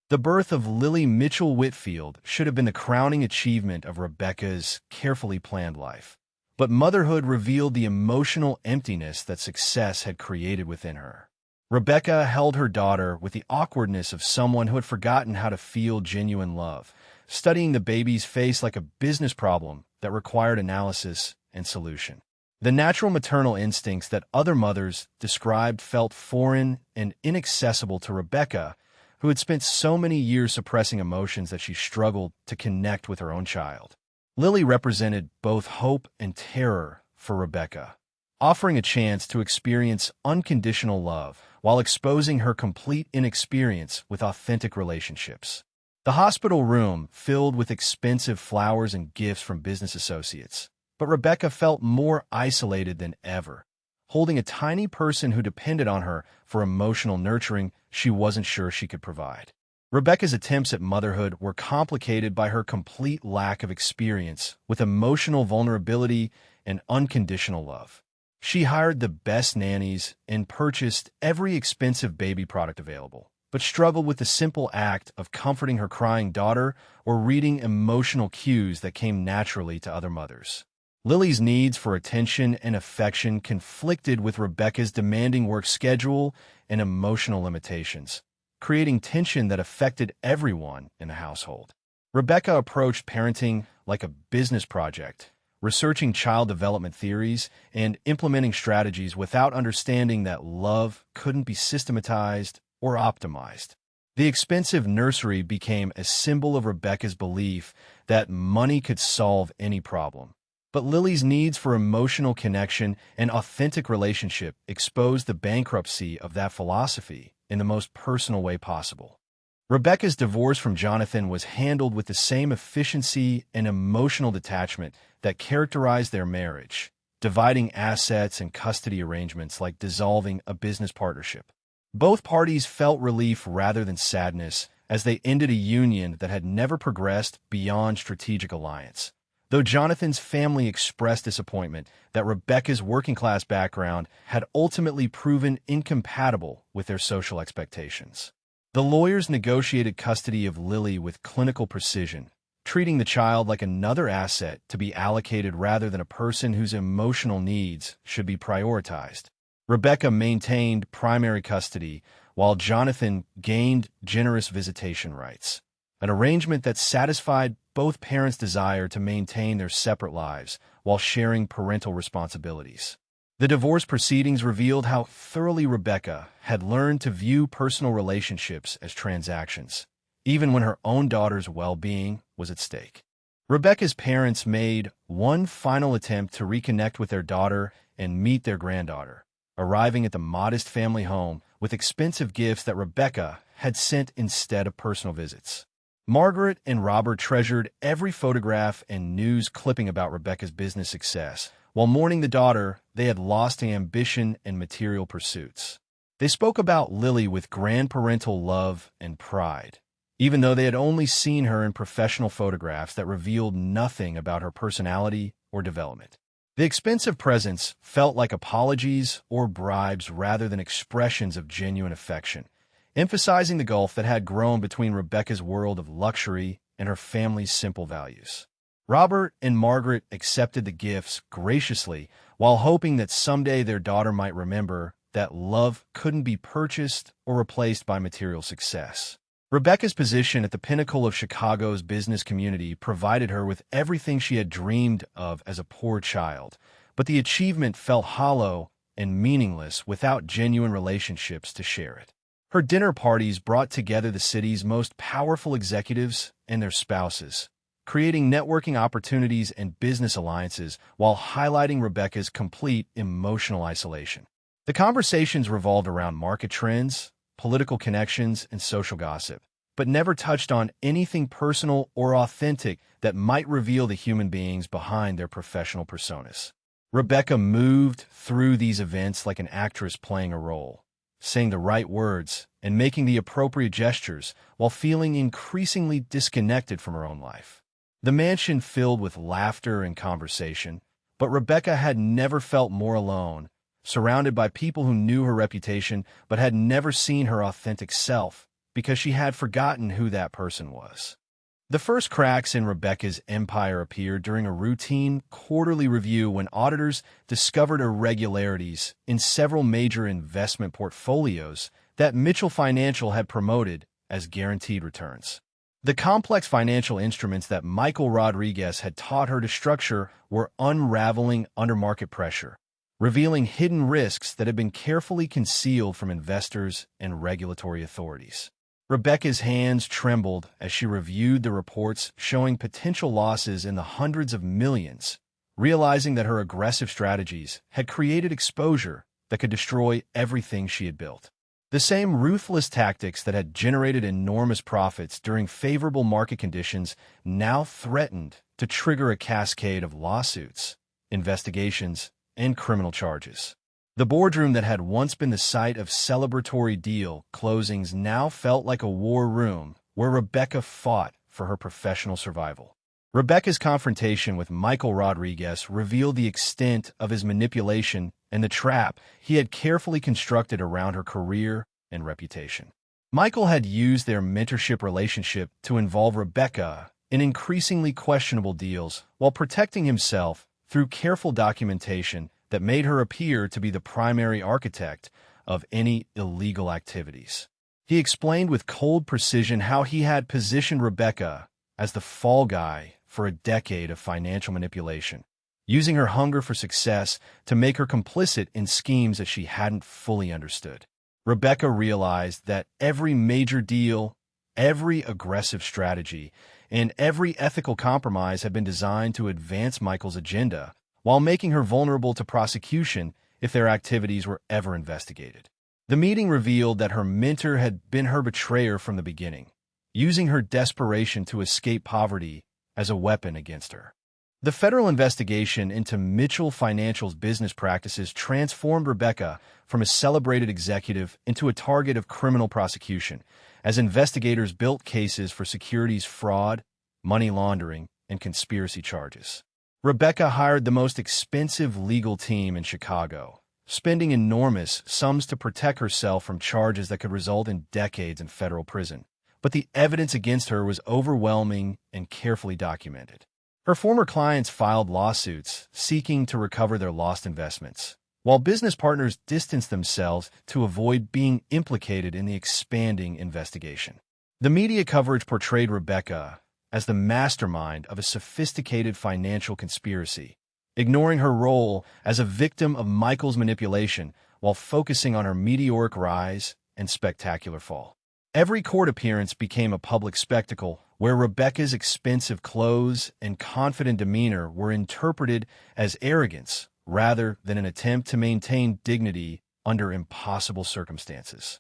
Speaker 1: The birth of Lily Mitchell Whitfield should have been the crowning achievement of Rebecca's carefully planned life. But motherhood revealed the emotional emptiness that success had created within her. Rebecca held her daughter with the awkwardness of someone who had forgotten how to feel genuine love, studying the baby's face like a business problem that required analysis and solution. The natural maternal instincts that other mothers described felt foreign and inaccessible to Rebecca, who had spent so many years suppressing emotions that she struggled to connect with her own child. Lily represented both hope and terror for Rebecca, offering a chance to experience unconditional love while exposing her complete inexperience with authentic relationships. The hospital room filled with expensive flowers and gifts from business associates, but Rebecca felt more isolated than ever, holding a tiny person who depended on her for emotional nurturing she wasn't sure she could provide. Rebecca's attempts at motherhood were complicated by her complete lack of experience with emotional vulnerability and unconditional love. She hired the best nannies and purchased every expensive baby product available, but struggled with the simple act of comforting her crying daughter or reading emotional cues that came naturally to other mothers. Lily's needs for attention and affection conflicted with Rebecca's demanding work schedule and emotional limitations, creating tension that affected everyone in the household. Rebecca approached parenting like a business project, researching child development theories and implementing strategies without understanding that love couldn't be systematized or optimized. The expensive nursery became a symbol of Rebecca's belief that money could solve any problem. But Lily's needs for emotional connection and authentic relationship exposed the bankruptcy of that philosophy in the most personal way possible. Rebecca's divorce from Jonathan was handled with the same efficiency and emotional detachment that characterized their marriage, dividing assets and custody arrangements like dissolving a business partnership. Both parties felt relief rather than sadness as they ended a union that had never progressed beyond strategic alliance. Though Jonathan's family expressed disappointment that Rebecca's working-class background had ultimately proven incompatible with their social expectations. The lawyers negotiated custody of Lily with clinical precision, treating the child like another asset to be allocated rather than a person whose emotional needs should be prioritized. Rebecca maintained primary custody, while Jonathan gained generous visitation rights, an arrangement that satisfied both parents' desire to maintain their separate lives while sharing parental responsibilities. The divorce proceedings revealed how thoroughly Rebecca had learned to view personal relationships as transactions, even when her own daughter's well-being was at stake. Rebecca's parents made one final attempt to reconnect with their daughter and meet their granddaughter, arriving at the modest family home with expensive gifts that Rebecca had sent instead of personal visits. Margaret and Robert treasured every photograph and news clipping about Rebecca's business success. While mourning the daughter they had lost in ambition and material pursuits. They spoke about Lily with grandparental love and pride, even though they had only seen her in professional photographs that revealed nothing about her personality or development. The expensive presents felt like apologies or bribes rather than expressions of genuine affection, emphasizing the gulf that had grown between Rebecca's world of luxury and her family's simple values. Robert and Margaret accepted the gifts graciously while hoping that someday their daughter might remember that love couldn't be purchased or replaced by material success. Rebecca's position at the pinnacle of Chicago's business community provided her with everything she had dreamed of as a poor child, but the achievement felt hollow and meaningless without genuine relationships to share it. Her dinner parties brought together the city's most powerful executives and their spouses, creating networking opportunities and business alliances while highlighting Rebecca's complete emotional isolation. The conversations revolved around market trends, political connections, and social gossip, but never touched on anything personal or authentic that might reveal the human beings behind their professional personas. Rebecca moved through these events like an actress playing a role, saying the right words and making the appropriate gestures while feeling increasingly disconnected from her own life. The mansion filled with laughter and conversation, but Rebecca had never felt more alone, surrounded by people who knew her reputation but had never seen her authentic self because she had forgotten who that person was. The first cracks in Rebecca's empire appeared during a routine quarterly review when auditors discovered irregularities in several major investment portfolios that Mitchell Financial had promoted as guaranteed returns. The complex financial instruments that Michael Rodriguez had taught her to structure were unraveling under market pressure, revealing hidden risks that had been carefully concealed from investors and regulatory authorities. Rebecca's hands trembled as she reviewed the reports showing potential losses in the hundreds of millions, realizing that her aggressive strategies had created exposure that could destroy everything she had built. The same ruthless tactics that had generated enormous profits during favorable market conditions now threatened to trigger a cascade of lawsuits, investigations, and criminal charges. The boardroom that had once been the site of celebratory deal closings now felt like a war room where Rebecca fought for her professional survival. Rebecca's confrontation with Michael Rodriguez revealed the extent of his manipulation and the trap he had carefully constructed around her career and reputation. Michael had used their mentorship relationship to involve Rebecca in increasingly questionable deals while protecting himself through careful documentation that made her appear to be the primary architect of any illegal activities. He explained with cold precision how he had positioned Rebecca as the fall guy for a decade of financial manipulation, using her hunger for success to make her complicit in schemes that she hadn't fully understood. Rebecca realized that every major deal, every aggressive strategy, and every ethical compromise had been designed to advance Michael's agenda while making her vulnerable to prosecution if their activities were ever investigated. The meeting revealed that her mentor had been her betrayer from the beginning, using her desperation to escape poverty as a weapon against her. The federal investigation into Mitchell Financial's business practices transformed Rebecca from a celebrated executive into a target of criminal prosecution, as investigators built cases for securities fraud, money laundering, and conspiracy charges. Rebecca hired the most expensive legal team in Chicago, spending enormous sums to protect herself from charges that could result in decades in federal prison. But the evidence against her was overwhelming and carefully documented. Her former clients filed lawsuits seeking to recover their lost investments, while business partners distanced themselves to avoid being implicated in the expanding investigation. The media coverage portrayed Rebecca as the mastermind of a sophisticated financial conspiracy, ignoring her role as a victim of Michael's manipulation while focusing on her meteoric rise and spectacular fall. Every court appearance became a public spectacle where Rebecca's expensive clothes and confident demeanor were interpreted as arrogance rather than an attempt to maintain dignity under impossible circumstances.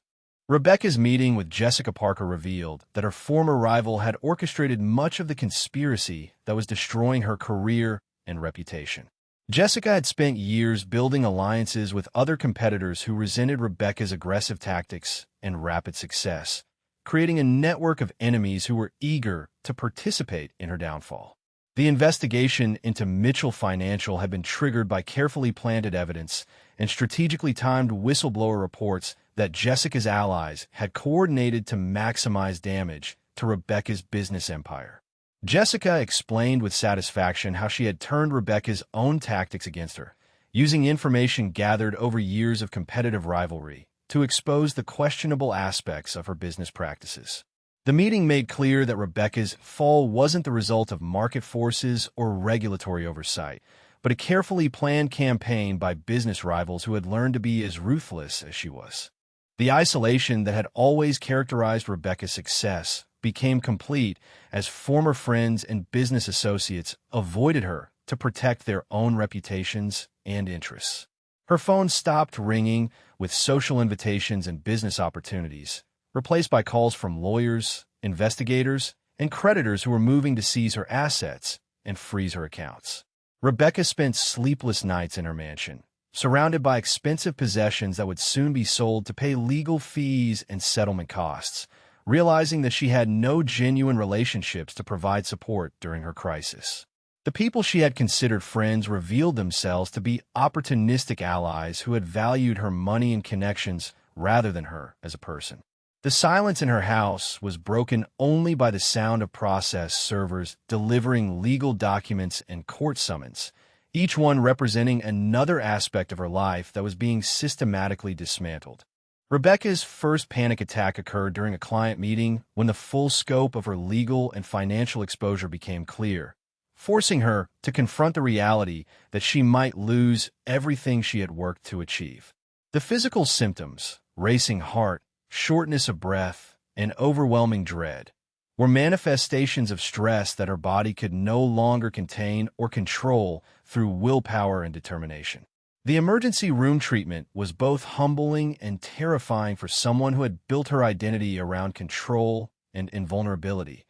Speaker 1: Rebecca's meeting with Jessica Parker revealed that her former rival had orchestrated much of the conspiracy that was destroying her career and reputation. Jessica had spent years building alliances with other competitors who resented Rebecca's aggressive tactics and rapid success, creating a network of enemies who were eager to participate in her downfall. The investigation into Mitchell Financial had been triggered by carefully planted evidence and strategically timed whistleblower reports that Jessica's allies had coordinated to maximize damage to Rebecca's business empire. Jessica explained with satisfaction how she had turned Rebecca's own tactics against her, using information gathered over years of competitive rivalry to expose the questionable aspects of her business practices. The meeting made clear that Rebecca's fall wasn't the result of market forces or regulatory oversight, but a carefully planned campaign by business rivals who had learned to be as ruthless as she was. The isolation that had always characterized Rebecca's success became complete as former friends and business associates avoided her to protect their own reputations and interests. Her phone stopped ringing with social invitations and business opportunities, replaced by calls from lawyers, investigators, and creditors who were moving to seize her assets and freeze her accounts. Rebecca spent sleepless nights in her mansion, surrounded by expensive possessions that would soon be sold to pay legal fees and settlement costs, realizing that she had no genuine relationships to provide support during her crisis. The people she had considered friends revealed themselves to be opportunistic allies who had valued her money and connections rather than her as a person. The silence in her house was broken only by the sound of process servers delivering legal documents and court summons, each one representing another aspect of her life that was being systematically dismantled. Rebecca's first panic attack occurred during a client meeting when the full scope of her legal and financial exposure became clear, forcing her to confront the reality that she might lose everything she had worked to achieve. The physical symptoms, racing heart, shortness of breath, and overwhelming dread, were manifestations of stress that her body could no longer contain or control through willpower and determination. The emergency room treatment was both humbling and terrifying for someone who had built her identity around control and invulnerability,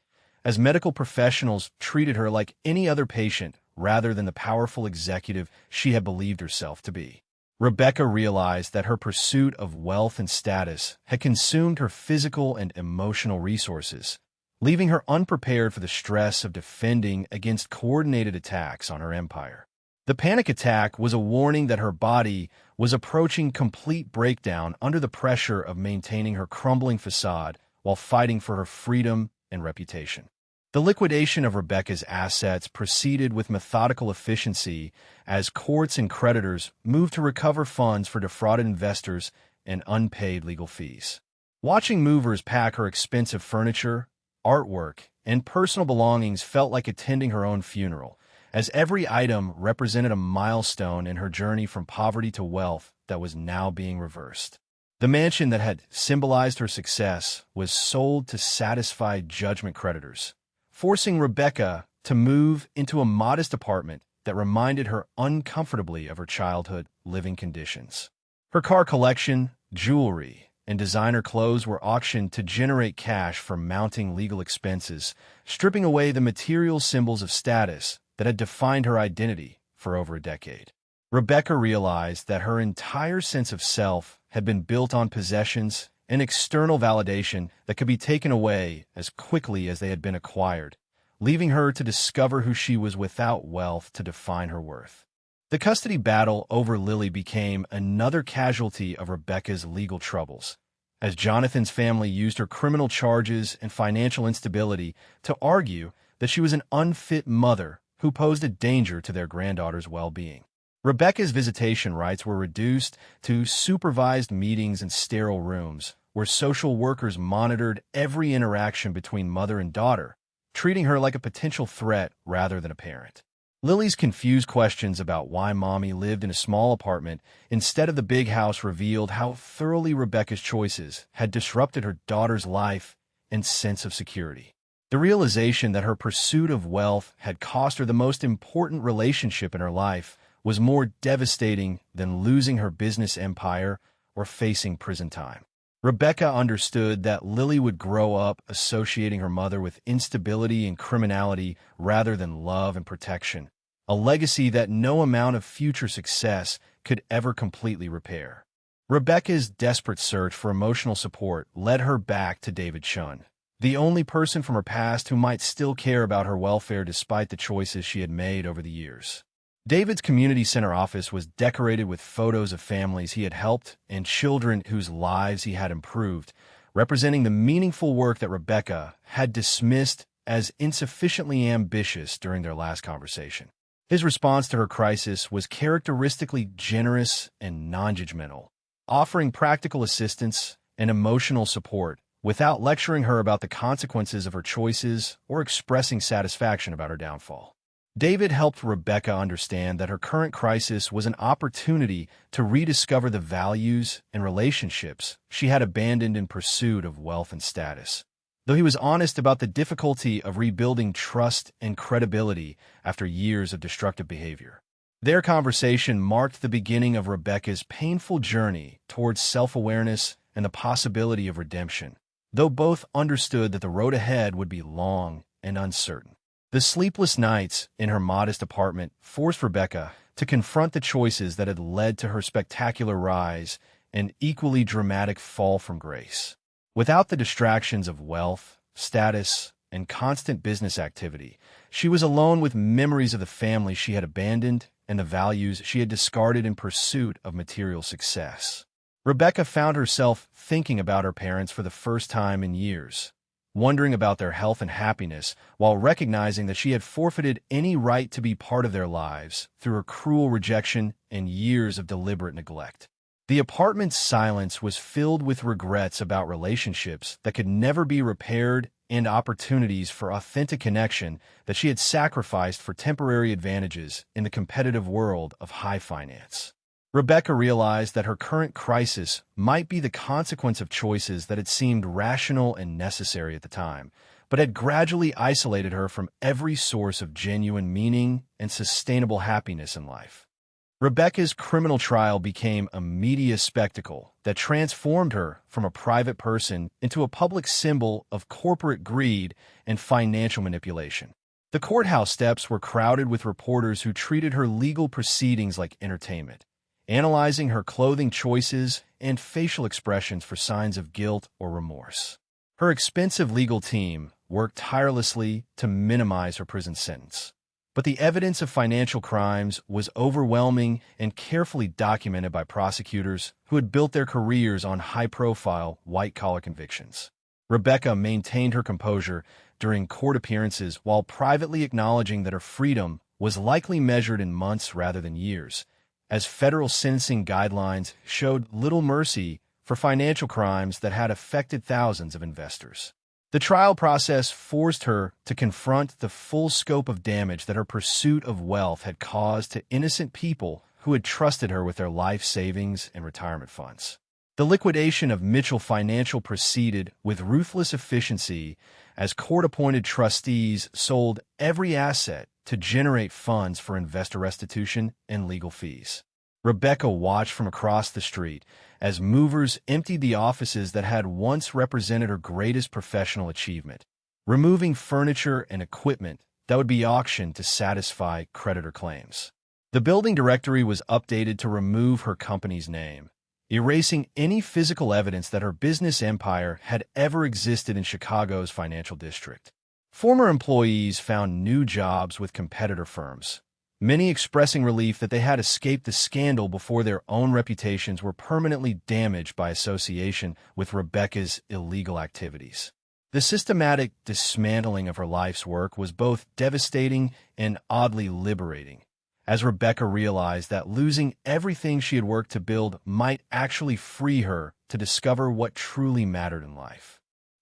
Speaker 1: as medical professionals treated her like any other patient rather than the powerful executive she had believed herself to be. Rebecca realized that her pursuit of wealth and status had consumed her physical and emotional resources, leaving her unprepared for the stress of defending against coordinated attacks on her empire. The panic attack was a warning that her body was approaching complete breakdown under the pressure of maintaining her crumbling facade while fighting for her freedom and reputation. The liquidation of Rebecca's assets proceeded with methodical efficiency as courts and creditors moved to recover funds for defrauded investors and unpaid legal fees. Watching movers pack her expensive furniture, artwork, and personal belongings felt like attending her own funeral, as every item represented a milestone in her journey from poverty to wealth that was now being reversed. The mansion that had symbolized her success was sold to satisfied judgment creditors, forcing Rebecca to move into a modest apartment that reminded her uncomfortably of her childhood living conditions. Her car collection, jewelry, and designer clothes were auctioned to generate cash for mounting legal expenses, stripping away the material symbols of status that had defined her identity for over a decade. Rebecca realized that her entire sense of self had been built on possessions and external validation that could be taken away as quickly as they had been acquired, leaving her to discover who she was without wealth to define her worth. The custody battle over Lily became another casualty of Rebecca's legal troubles, as Jonathan's family used her criminal charges and financial instability to argue that she was an unfit mother who posed a danger to their granddaughter's well-being. Rebecca's visitation rights were reduced to supervised meetings in sterile rooms, where social workers monitored every interaction between mother and daughter, treating her like a potential threat rather than a parent. Lily's confused questions about why Mommy lived in a small apartment instead of the big house revealed how thoroughly Rebecca's choices had disrupted her daughter's life and sense of security. The realization that her pursuit of wealth had cost her the most important relationship in her life was more devastating than losing her business empire or facing prison time. Rebecca understood that Lily would grow up associating her mother with instability and criminality rather than love and protection, a legacy that no amount of future success could ever completely repair. Rebecca's desperate search for emotional support led her back to David Chun, the only person from her past who might still care about her welfare despite the choices she had made over the years. David's community center office was decorated with photos of families he had helped and children whose lives he had improved, representing the meaningful work that Rebecca had dismissed as insufficiently ambitious during their last conversation. His response to her crisis was characteristically generous and non-judgmental, offering practical assistance and emotional support without lecturing her about the consequences of her choices or expressing satisfaction about her downfall. David helped Rebecca understand that her current crisis was an opportunity to rediscover the values and relationships she had abandoned in pursuit of wealth and status. Though he was honest about the difficulty of rebuilding trust and credibility after years of destructive behavior. Their conversation marked the beginning of Rebecca's painful journey towards self-awareness and the possibility of redemption, though both understood that the road ahead would be long and uncertain. The sleepless nights in her modest apartment forced Rebecca to confront the choices that had led to her spectacular rise and equally dramatic fall from grace. Without the distractions of wealth, status, and constant business activity, she was alone with memories of the family she had abandoned and the values she had discarded in pursuit of material success. Rebecca found herself thinking about her parents for the first time in years, wondering about their health and happiness while recognizing that she had forfeited any right to be part of their lives through her cruel rejection and years of deliberate neglect. The apartment's silence was filled with regrets about relationships that could never be repaired and opportunities for authentic connection that she had sacrificed for temporary advantages in the competitive world of high finance. Rebecca realized that her current crisis might be the consequence of choices that had seemed rational and necessary at the time, but had gradually isolated her from every source of genuine meaning and sustainable happiness in life. Rebecca's criminal trial became a media spectacle that transformed her from a private person into a public symbol of corporate greed and financial manipulation. The courthouse steps were crowded with reporters who treated her legal proceedings like entertainment, analyzing her clothing choices and facial expressions for signs of guilt or remorse. Her expensive legal team worked tirelessly to minimize her prison sentence. But the evidence of financial crimes was overwhelming and carefully documented by prosecutors who had built their careers on high-profile, white-collar convictions. Rebecca maintained her composure during court appearances while privately acknowledging that her freedom was likely measured in months rather than years, as federal sentencing guidelines showed little mercy for financial crimes that had affected thousands of investors. The trial process forced her to confront the full scope of damage that her pursuit of wealth had caused to innocent people who had trusted her with their life savings and retirement funds. The liquidation of Mitchell Financial proceeded with ruthless efficiency as court-appointed trustees sold every asset to generate funds for investor restitution and legal fees. Rebecca watched from across the street as movers emptied the offices that had once represented her greatest professional achievement, removing furniture and equipment that would be auctioned to satisfy creditor claims. The building directory was updated to remove her company's name, erasing any physical evidence that her business empire had ever existed in Chicago's financial district. Former employees found new jobs with competitor firms, many expressing relief that they had escaped the scandal before their own reputations were permanently damaged by association with Rebecca's illegal activities. The systematic dismantling of her life's work was both devastating and oddly liberating, as Rebecca realized that losing everything she had worked to build might actually free her to discover what truly mattered in life.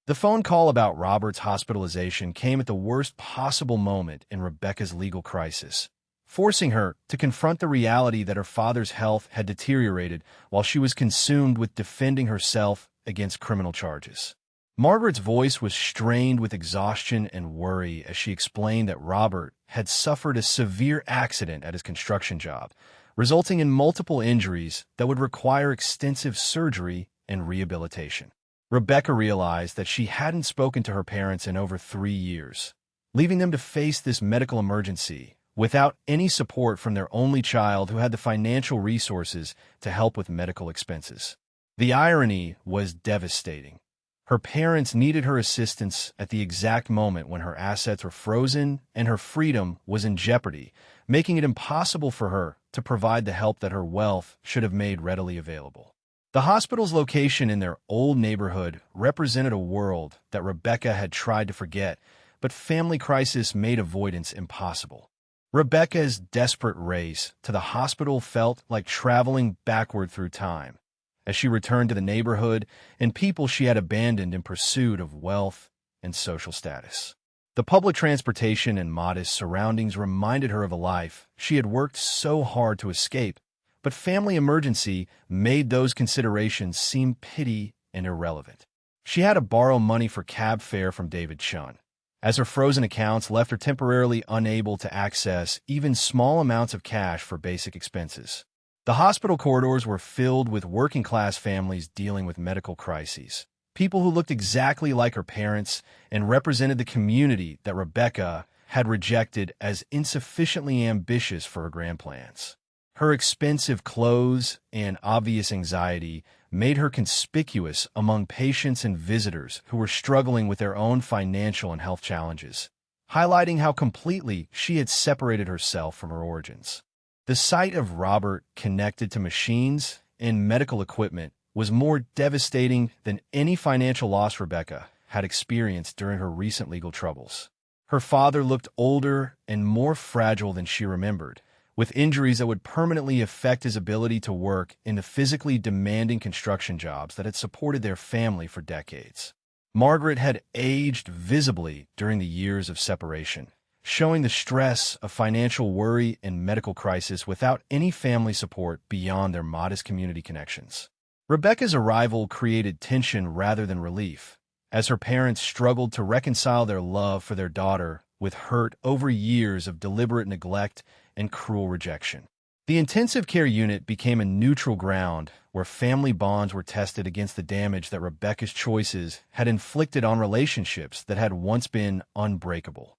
Speaker 1: The phone call about Robert's hospitalization came at the worst possible moment in Rebecca's legal crisis, forcing her to confront the reality that her father's health had deteriorated while she was consumed with defending herself against criminal charges. Margaret's voice was strained with exhaustion and worry as she explained that Robert had suffered a severe accident at his construction job, resulting in multiple injuries that would require extensive surgery and rehabilitation. Rebecca realized that she hadn't spoken to her parents in over 3 years, leaving them to face this medical emergency without any support from their only child who had the financial resources to help with medical expenses. The irony was devastating. Her parents needed her assistance at the exact moment when her assets were frozen and her freedom was in jeopardy, making it impossible for her to provide the help that her wealth should have made readily available. The hospital's location in their old neighborhood represented a world that Rebecca had tried to forget, but family crisis made avoidance impossible. Rebecca's desperate race to the hospital felt like traveling backward through time, as she returned to the neighborhood and people she had abandoned in pursuit of wealth and social status. The public transportation and modest surroundings reminded her of a life she had worked so hard to escape, but family emergency made those considerations seem petty and irrelevant. She had to borrow money for cab fare from David Chun, as her frozen accounts left her temporarily unable to access even small amounts of cash for basic expenses. The hospital corridors were filled with working-class families dealing with medical crises, people who looked exactly like her parents and represented the community that Rebecca had rejected as insufficiently ambitious for her grand plans. Her expensive clothes and obvious anxiety made her conspicuous among patients and visitors who were struggling with their own financial and health challenges, highlighting how completely she had separated herself from her origins. The sight of Robert connected to machines and medical equipment was more devastating than any financial loss Rebecca had experienced during her recent legal troubles. Her father looked older and more fragile than she remembered, with injuries that would permanently affect his ability to work in the physically demanding construction jobs that had supported their family for decades. Margaret had aged visibly during the years of separation, showing the stress of financial worry and medical crisis without any family support beyond their modest community connections. Rebecca's arrival created tension rather than relief, as her parents struggled to reconcile their love for their daughter with hurt over years of deliberate neglect and cruel rejection. The intensive care unit became a neutral ground where family bonds were tested against the damage that Rebecca's choices had inflicted on relationships that had once been unbreakable.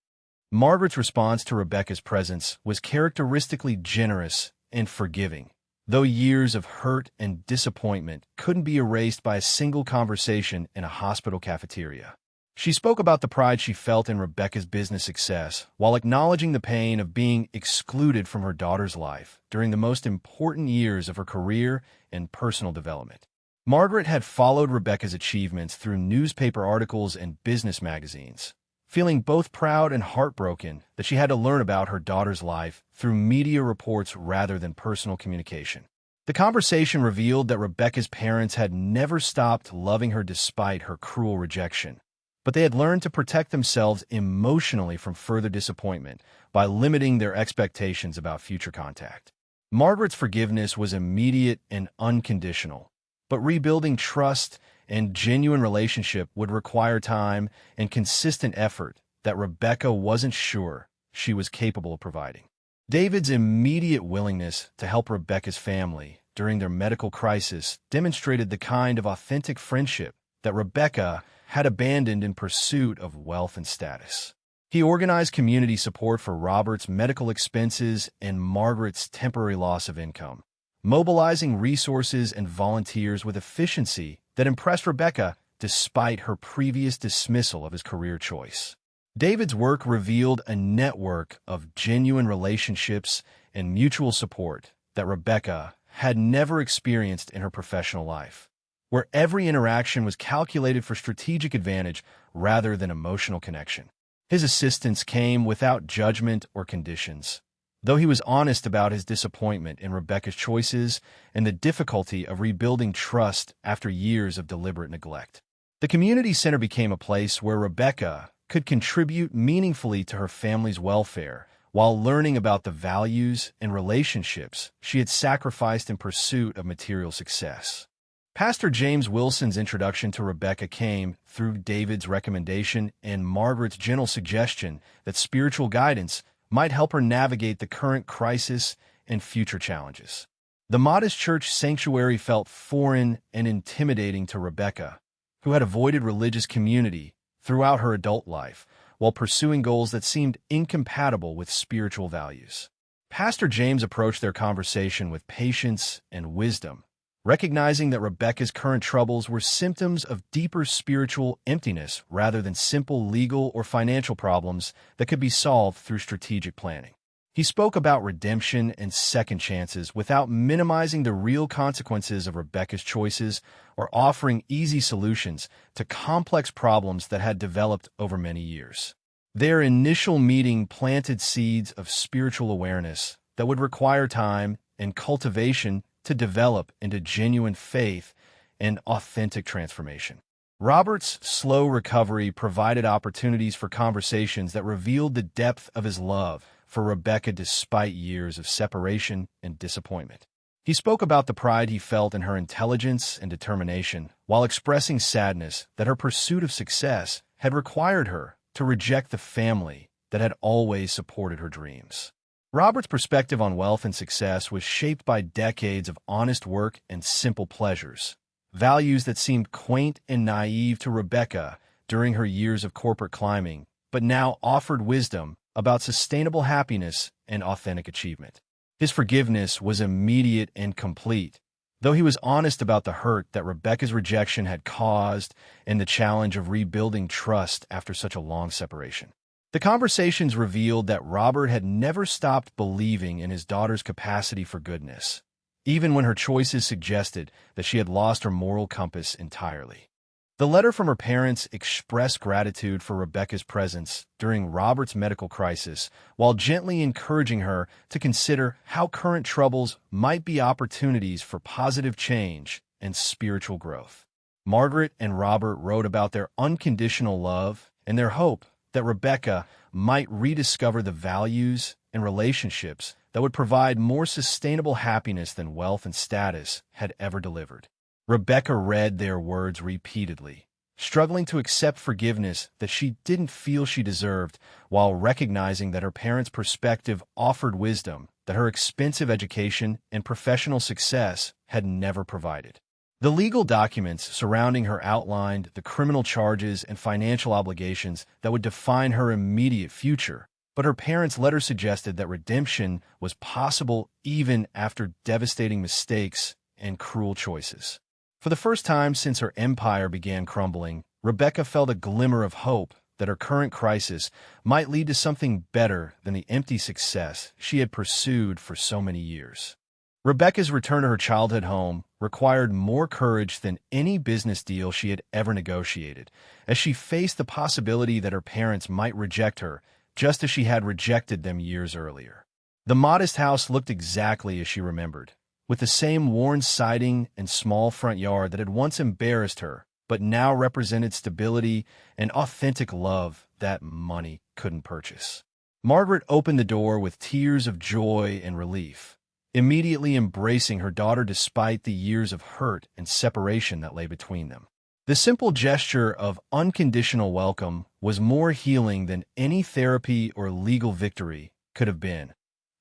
Speaker 1: Margaret's response to Rebecca's presence was characteristically generous and forgiving, though years of hurt and disappointment couldn't be erased by a single conversation in a hospital cafeteria. She spoke about the pride she felt in Rebecca's business success while acknowledging the pain of being excluded from her daughter's life during the most important years of her career and personal development. Margaret had followed Rebecca's achievements through newspaper articles and business magazines, feeling both proud and heartbroken that she had to learn about her daughter's life through media reports rather than personal communication. The conversation revealed that Rebecca's parents had never stopped loving her despite her cruel rejection, but they had learned to protect themselves emotionally from further disappointment by limiting their expectations about future contact. Margaret's forgiveness was immediate and unconditional, but rebuilding trust and genuine relationship would require time and consistent effort that Rebecca wasn't sure she was capable of providing. David's immediate willingness to help Rebecca's family during their medical crisis demonstrated the kind of authentic friendship that Rebecca had abandoned in pursuit of wealth and status. He organized community support for Robert's medical expenses and Margaret's temporary loss of income, mobilizing resources and volunteers with efficiency that impressed Rebecca despite her previous dismissal of his career choice. David's work revealed a network of genuine relationships and mutual support that Rebecca had never experienced in her professional life, where every interaction was calculated for strategic advantage rather than emotional connection. His assistance came without judgment or conditions, though he was honest about his disappointment in Rebecca's choices and the difficulty of rebuilding trust after years of deliberate neglect. The community center became a place where Rebecca could contribute meaningfully to her family's welfare while learning about the values and relationships she had sacrificed in pursuit of material success. Pastor James Wilson's introduction to Rebecca came through David's recommendation and Margaret's gentle suggestion that spiritual guidance might help her navigate the current crisis and future challenges. The modest church sanctuary felt foreign and intimidating to Rebecca, who had avoided religious community throughout her adult life while pursuing goals that seemed incompatible with spiritual values. Pastor James approached their conversation with patience and wisdom, recognizing that Rebecca's current troubles were symptoms of deeper spiritual emptiness rather than simple legal or financial problems that could be solved through strategic planning. He spoke about redemption and second chances without minimizing the real consequences of Rebecca's choices or offering easy solutions to complex problems that had developed over many years. Their initial meeting planted seeds of spiritual awareness that would require time and cultivation to develop into genuine faith and authentic transformation. Robert's slow recovery provided opportunities for conversations that revealed the depth of his love for Rebecca despite years of separation and disappointment. He spoke about the pride he felt in her intelligence and determination, while expressing sadness that her pursuit of success had required her to reject the family that had always supported her dreams. Robert's perspective on wealth and success was shaped by decades of honest work and simple pleasures, values that seemed quaint and naive to Rebecca during her years of corporate climbing, but now offered wisdom about sustainable happiness and authentic achievement. His forgiveness was immediate and complete, though he was honest about the hurt that Rebecca's rejection had caused and the challenge of rebuilding trust after such a long separation. The conversations revealed that Robert had never stopped believing in his daughter's capacity for goodness, even when her choices suggested that she had lost her moral compass entirely. The letter from her parents expressed gratitude for Rebecca's presence during Robert's medical crisis, while gently encouraging her to consider how current troubles might be opportunities for positive change and spiritual growth. Margaret and Robert wrote about their unconditional love and their hope that Rebecca might rediscover the values and relationships that would provide more sustainable happiness than wealth and status had ever delivered. Rebecca read their words repeatedly, struggling to accept forgiveness that she didn't feel she deserved, while recognizing that her parents' perspective offered wisdom that her expensive education and professional success had never provided. The legal documents surrounding her outlined the criminal charges and financial obligations that would define her immediate future, But her parents' letter suggested that redemption was possible even after devastating mistakes and cruel choices. For the first time since her empire began crumbling, Rebecca felt a glimmer of hope that her current crisis might lead to something better than the empty success she had pursued for so many years. Rebecca's return to her childhood home required more courage than any business deal she had ever negotiated, as she faced the possibility that her parents might reject her just as she had rejected them years earlier. The modest house looked exactly as she remembered, with the same worn siding and small front yard that had once embarrassed her, but now represented stability and authentic love that money couldn't purchase. Margaret opened the door with tears of joy and relief, immediately embracing her daughter despite the years of hurt and separation that lay between them. The simple gesture of unconditional welcome was more healing than any therapy or legal victory could have been,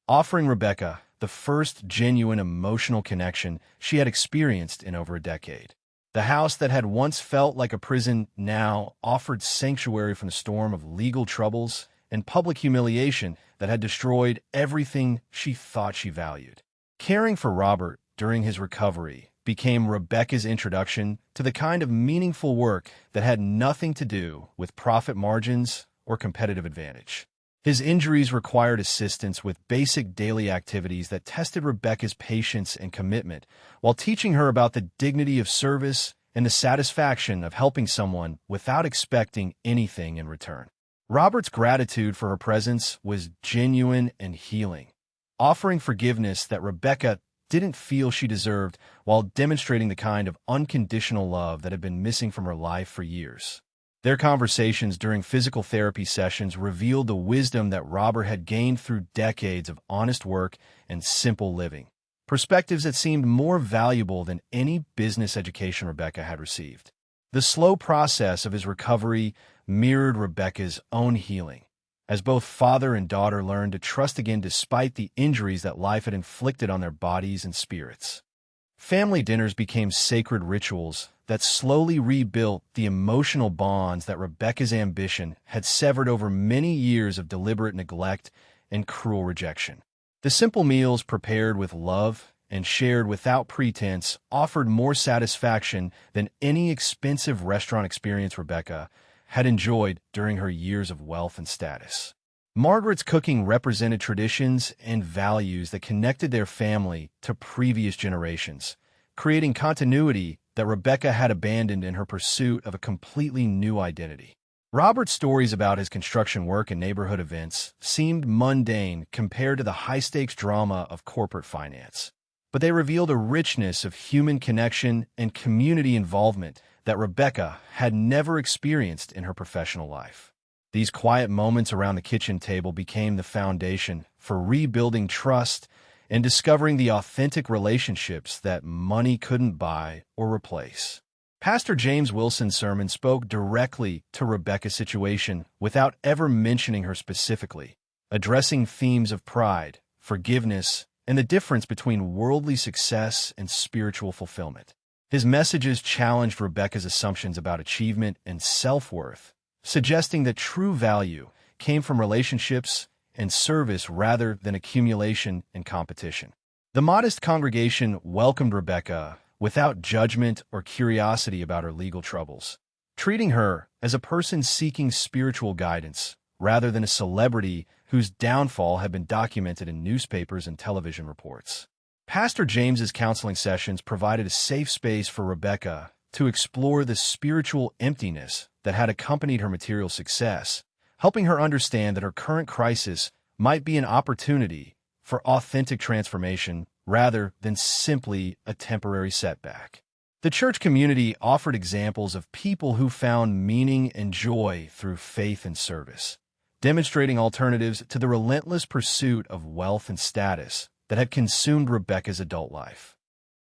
Speaker 1: offering Rebecca the first genuine emotional connection she had experienced in over a decade. The house that had once felt like a prison now offered sanctuary from the storm of legal troubles and public humiliation that had destroyed everything she thought she valued. Caring for Robert during his recovery became Rebecca's introduction to the kind of meaningful work that had nothing to do with profit margins or competitive advantage. His injuries required assistance with basic daily activities that tested Rebecca's patience and commitment, while teaching her about the dignity of service and the satisfaction of helping someone without expecting anything in return. Robert's gratitude for her presence was genuine and healing, offering forgiveness that Rebecca didn't feel she deserved while demonstrating the kind of unconditional love that had been missing from her life for years. Their conversations during physical therapy sessions revealed the wisdom that Robert had gained through decades of honest work and simple living, perspectives that seemed more valuable than any business education Rebecca had received. The slow process of his recovery mirrored Rebecca's own healing, as both father and daughter learned to trust again despite the injuries that life had inflicted on their bodies and spirits. Family dinners became sacred rituals that slowly rebuilt the emotional bonds that Rebecca's ambition had severed over many years of deliberate neglect and cruel rejection. The simple meals prepared with love and shared without pretense offered more satisfaction than any expensive restaurant experience Rebecca had enjoyed during her years of wealth and status. Margaret's cooking represented traditions and values that connected their family to previous generations, creating continuity that Rebecca had abandoned in her pursuit of a completely new identity. Robert's stories about his construction work and neighborhood events seemed mundane compared to the high-stakes drama of corporate finance, but they revealed a richness of human connection and community involvement that Rebecca had never experienced in her professional life. These quiet moments around the kitchen table became the foundation for rebuilding trust and discovering the authentic relationships that money couldn't buy or replace. Pastor James Wilson's sermon spoke directly to Rebecca's situation without ever mentioning her specifically, addressing themes of pride, forgiveness, and the difference between worldly success and spiritual fulfillment. His messages challenged Rebecca's assumptions about achievement and self-worth, suggesting that true value came from relationships and service rather than accumulation and competition. The modest congregation welcomed Rebecca without judgment or curiosity about her legal troubles, treating her as a person seeking spiritual guidance rather than a celebrity whose downfall had been documented in newspapers and television reports. Pastor James's counseling sessions provided a safe space for Rebecca to explore the spiritual emptiness that had accompanied her material success, helping her understand that her current crisis might be an opportunity for authentic transformation rather than simply a temporary setback. The church community offered examples of people who found meaning and joy through faith and service, demonstrating alternatives to the relentless pursuit of wealth and status that had consumed Rebecca's adult life.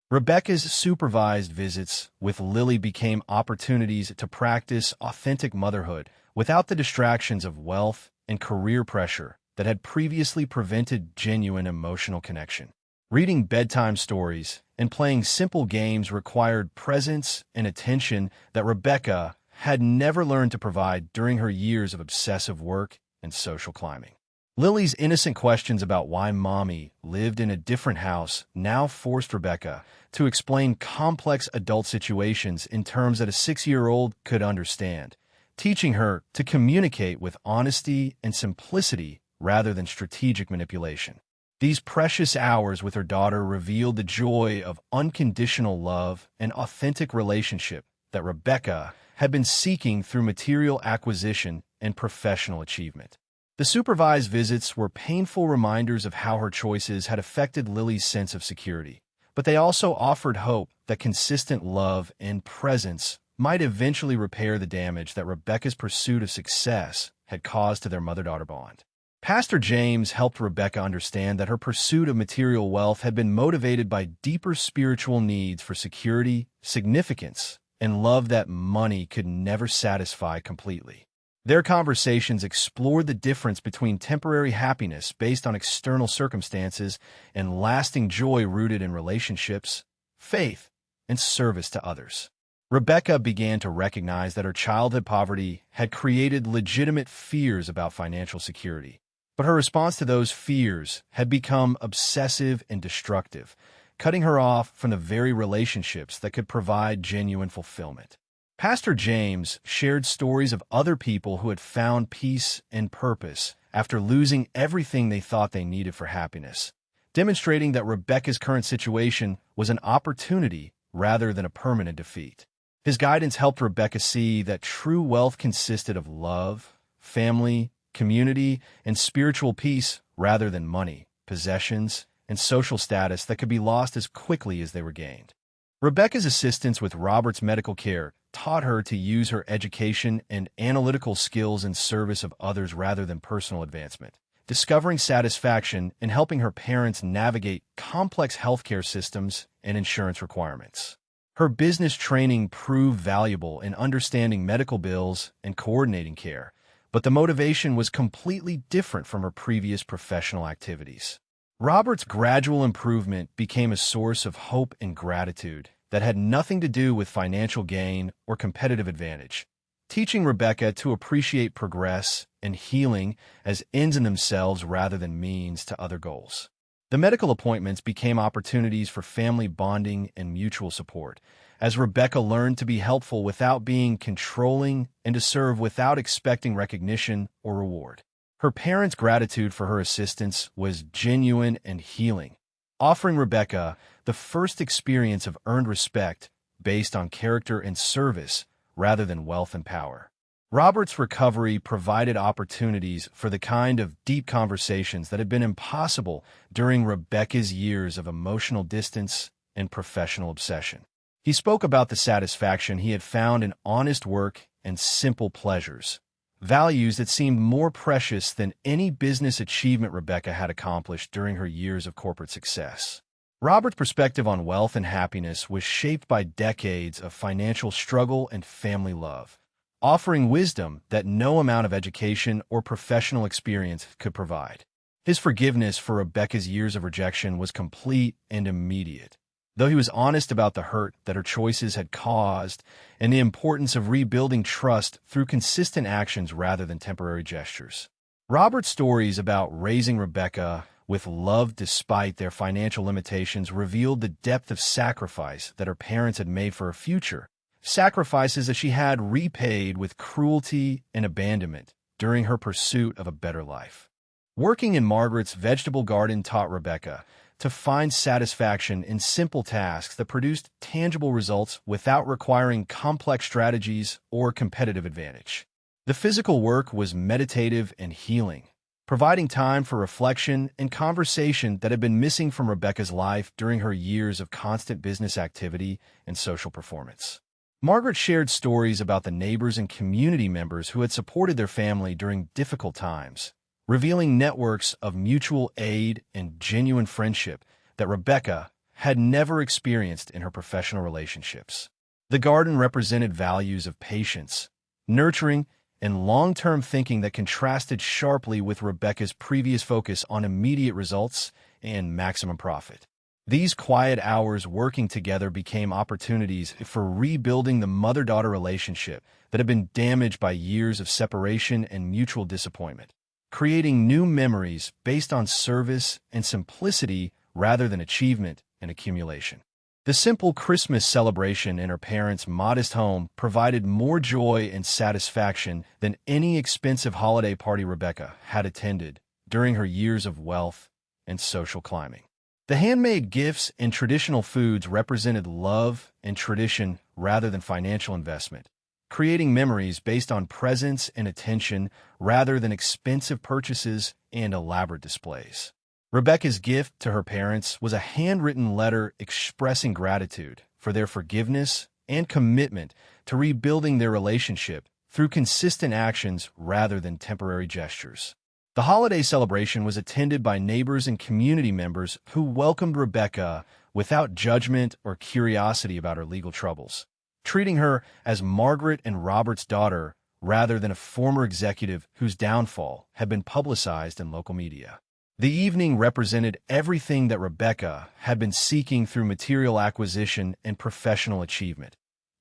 Speaker 1: Rebecca's supervised visits with Lily became opportunities to practice authentic motherhood without the distractions of wealth and career pressure that had previously prevented genuine emotional connection. Reading bedtime stories and playing simple games required presence and attention that Rebecca had never learned to provide during her years of obsessive work and social climbing. Lily's innocent questions about why Mommy lived in a different house now forced Rebecca to explain complex adult situations in terms that a 6-year-old could understand, teaching her to communicate with honesty and simplicity rather than strategic manipulation. These precious hours with her daughter revealed the joy of unconditional love and authentic relationship that Rebecca had been seeking through material acquisition and professional achievement. The supervised visits were painful reminders of how her choices had affected Lily's sense of security, but they also offered hope that consistent love and presence might eventually repair the damage that Rebecca's pursuit of success had caused to their mother-daughter bond. Pastor James helped Rebecca understand that her pursuit of material wealth had been motivated by deeper spiritual needs for security, significance, and love that money could never satisfy completely. Their conversations explored the difference between temporary happiness based on external circumstances and lasting joy rooted in relationships, faith, and service to others. Rebecca began to recognize that her childhood poverty had created legitimate fears about financial security, but her response to those fears had become obsessive and destructive, cutting her off from the very relationships that could provide genuine fulfillment. Pastor James shared stories of other people who had found peace and purpose after losing everything they thought they needed for happiness, demonstrating that Rebecca's current situation was an opportunity rather than a permanent defeat. His guidance helped Rebecca see that true wealth consisted of love, family, community, and spiritual peace rather than money, possessions, and social status that could be lost as quickly as they were gained. Rebecca's assistance with Robert's medical care taught her to use her education and analytical skills in service of others rather than personal advancement, discovering satisfaction in helping her parents navigate complex healthcare systems and insurance requirements. Her business training proved valuable in understanding medical bills and coordinating care, but the motivation was completely different from her previous professional activities. Robert's gradual improvement became a source of hope and gratitude that had nothing to do with financial gain or competitive advantage, teaching Rebecca to appreciate progress and healing as ends in themselves rather than means to other goals. The medical appointments became opportunities for family bonding and mutual support, as Rebecca learned to be helpful without being controlling and to serve without expecting recognition or reward. Her parents' gratitude for her assistance was genuine and healing, offering Rebecca the first experience of earned respect based on character and service rather than wealth and power. Robert's recovery provided opportunities for the kind of deep conversations that had been impossible during Rebecca's years of emotional distance and professional obsession. He spoke about the satisfaction he had found in honest work and simple pleasures, values that seemed more precious than any business achievement Rebecca had accomplished during her years of corporate success. Robert's perspective on wealth and happiness was shaped by decades of financial struggle and family love, offering wisdom that no amount of education or professional experience could provide. His forgiveness for Rebecca's years of rejection was complete and immediate, though he was honest about the hurt that her choices had caused and the importance of rebuilding trust through consistent actions rather than temporary gestures. Robert's stories about raising Rebecca with love despite their financial limitations revealed the depth of sacrifice that her parents had made for her future, sacrifices that she had repaid with cruelty and abandonment during her pursuit of a better life. Working in Margaret's vegetable garden taught Rebecca to find satisfaction in simple tasks that produced tangible results without requiring complex strategies or competitive advantage. The physical work was meditative and healing, providing time for reflection and conversation that had been missing from Rebecca's life during her years of constant business activity and social performance. Margaret shared stories about the neighbors and community members who had supported their family during difficult times, revealing networks of mutual aid and genuine friendship that Rebecca had never experienced in her professional relationships. The garden represented values of patience, nurturing, and long-term thinking that contrasted sharply with Rebecca's previous focus on immediate results and maximum profit. These quiet hours working together became opportunities for rebuilding the mother-daughter relationship that had been damaged by years of separation and mutual disappointment. creating new memories based on service and simplicity rather than achievement and accumulation. The simple Christmas celebration in her parents' modest home provided more joy and satisfaction than any expensive holiday party Rebecca had attended during her years of wealth and social climbing. The handmade gifts and traditional foods represented love and tradition rather than financial investment, creating memories based on presence and attention rather than expensive purchases and elaborate displays. Rebecca's gift to her parents was a handwritten letter expressing gratitude for their forgiveness and commitment to rebuilding their relationship through consistent actions rather than temporary gestures. The holiday celebration was attended by neighbors and community members who welcomed Rebecca without judgment or curiosity about her legal troubles, treating her as Margaret and Robert's daughter rather than a former executive whose downfall had been publicized in local media. The evening represented everything that Rebecca had been seeking through material acquisition and professional achievement: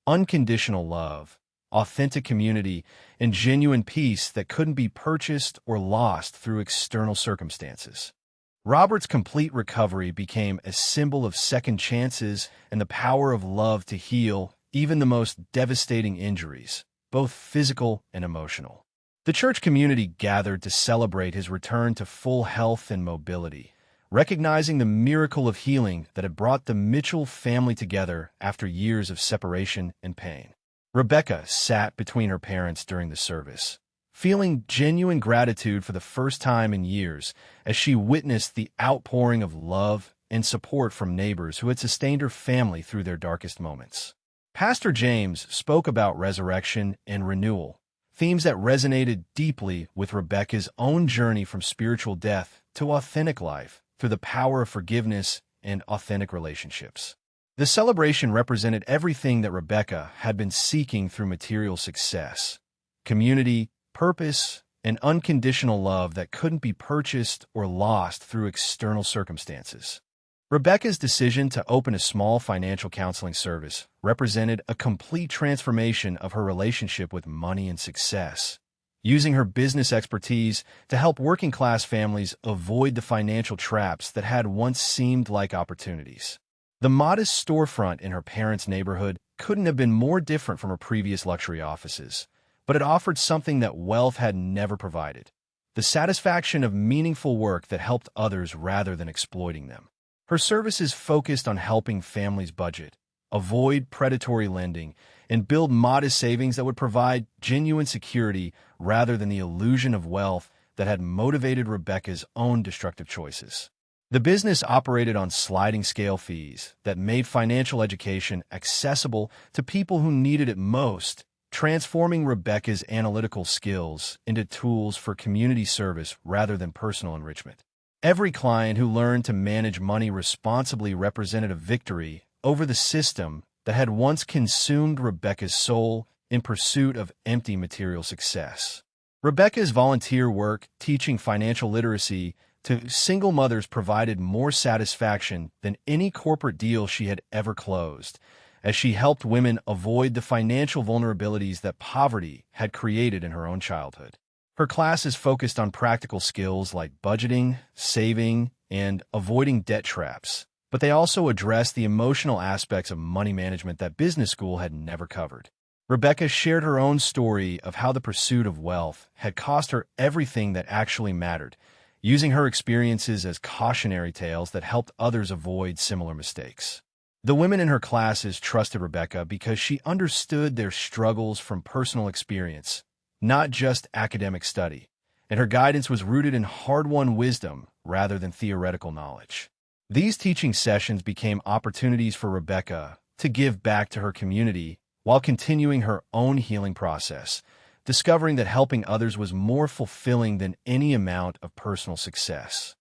Speaker 1: unconditional love, authentic community, and genuine peace that couldn't be purchased or lost through external circumstances. Robert's complete recovery became a symbol of second chances and the power of love to heal even the most devastating injuries, both physical and emotional. The church community gathered to celebrate his return to full health and mobility, recognizing the miracle of healing that had brought the Mitchell family together after years of separation and pain. Rebecca sat between her parents during the service, feeling genuine gratitude for the first time in years as she witnessed the outpouring of love and support from neighbors who had sustained her family through their darkest moments. Pastor James spoke about resurrection and renewal, themes that resonated deeply with Rebecca's own journey from spiritual death to authentic life through the power of forgiveness and authentic relationships. The celebration represented everything that Rebecca had been seeking through material success: community, purpose, and unconditional love that couldn't be purchased or lost through external circumstances. Rebecca's decision to open a small financial counseling service represented a complete transformation of her relationship with money and success, using her business expertise to help working-class families avoid the financial traps that had once seemed like opportunities. The modest storefront in her parents' neighborhood couldn't have been more different from her previous luxury offices, but it offered something that wealth had never provided: the satisfaction of meaningful work that helped others rather than exploiting them. Her services focused on helping families budget, avoid predatory lending, and build modest savings that would provide genuine security rather than the illusion of wealth that had motivated Rebecca's own destructive choices. The business operated on sliding scale fees that made financial education accessible to people who needed it most, transforming Rebecca's analytical skills into tools for community service rather than personal enrichment. Every client who learned to manage money responsibly represented a victory over the system that had once consumed Rebecca's soul in pursuit of empty material success. Rebecca's volunteer work teaching financial literacy to single mothers provided more satisfaction than any corporate deal she had ever closed, as she helped women avoid the financial vulnerabilities that poverty had created in her own childhood. Her classes focused on practical skills like budgeting, saving, and avoiding debt traps, but they also addressed the emotional aspects of money management that business school had never covered. Rebecca shared her own story of how the pursuit of wealth had cost her everything that actually mattered, using her experiences as cautionary tales that helped others avoid similar mistakes. The women in her classes trusted Rebecca because she understood their struggles from personal experience, not just academic study, and her guidance was rooted in hard-won wisdom rather than theoretical knowledge. These teaching sessions became opportunities for Rebecca to give back to her community while continuing her own healing process, discovering that helping others was more fulfilling than any amount of personal success.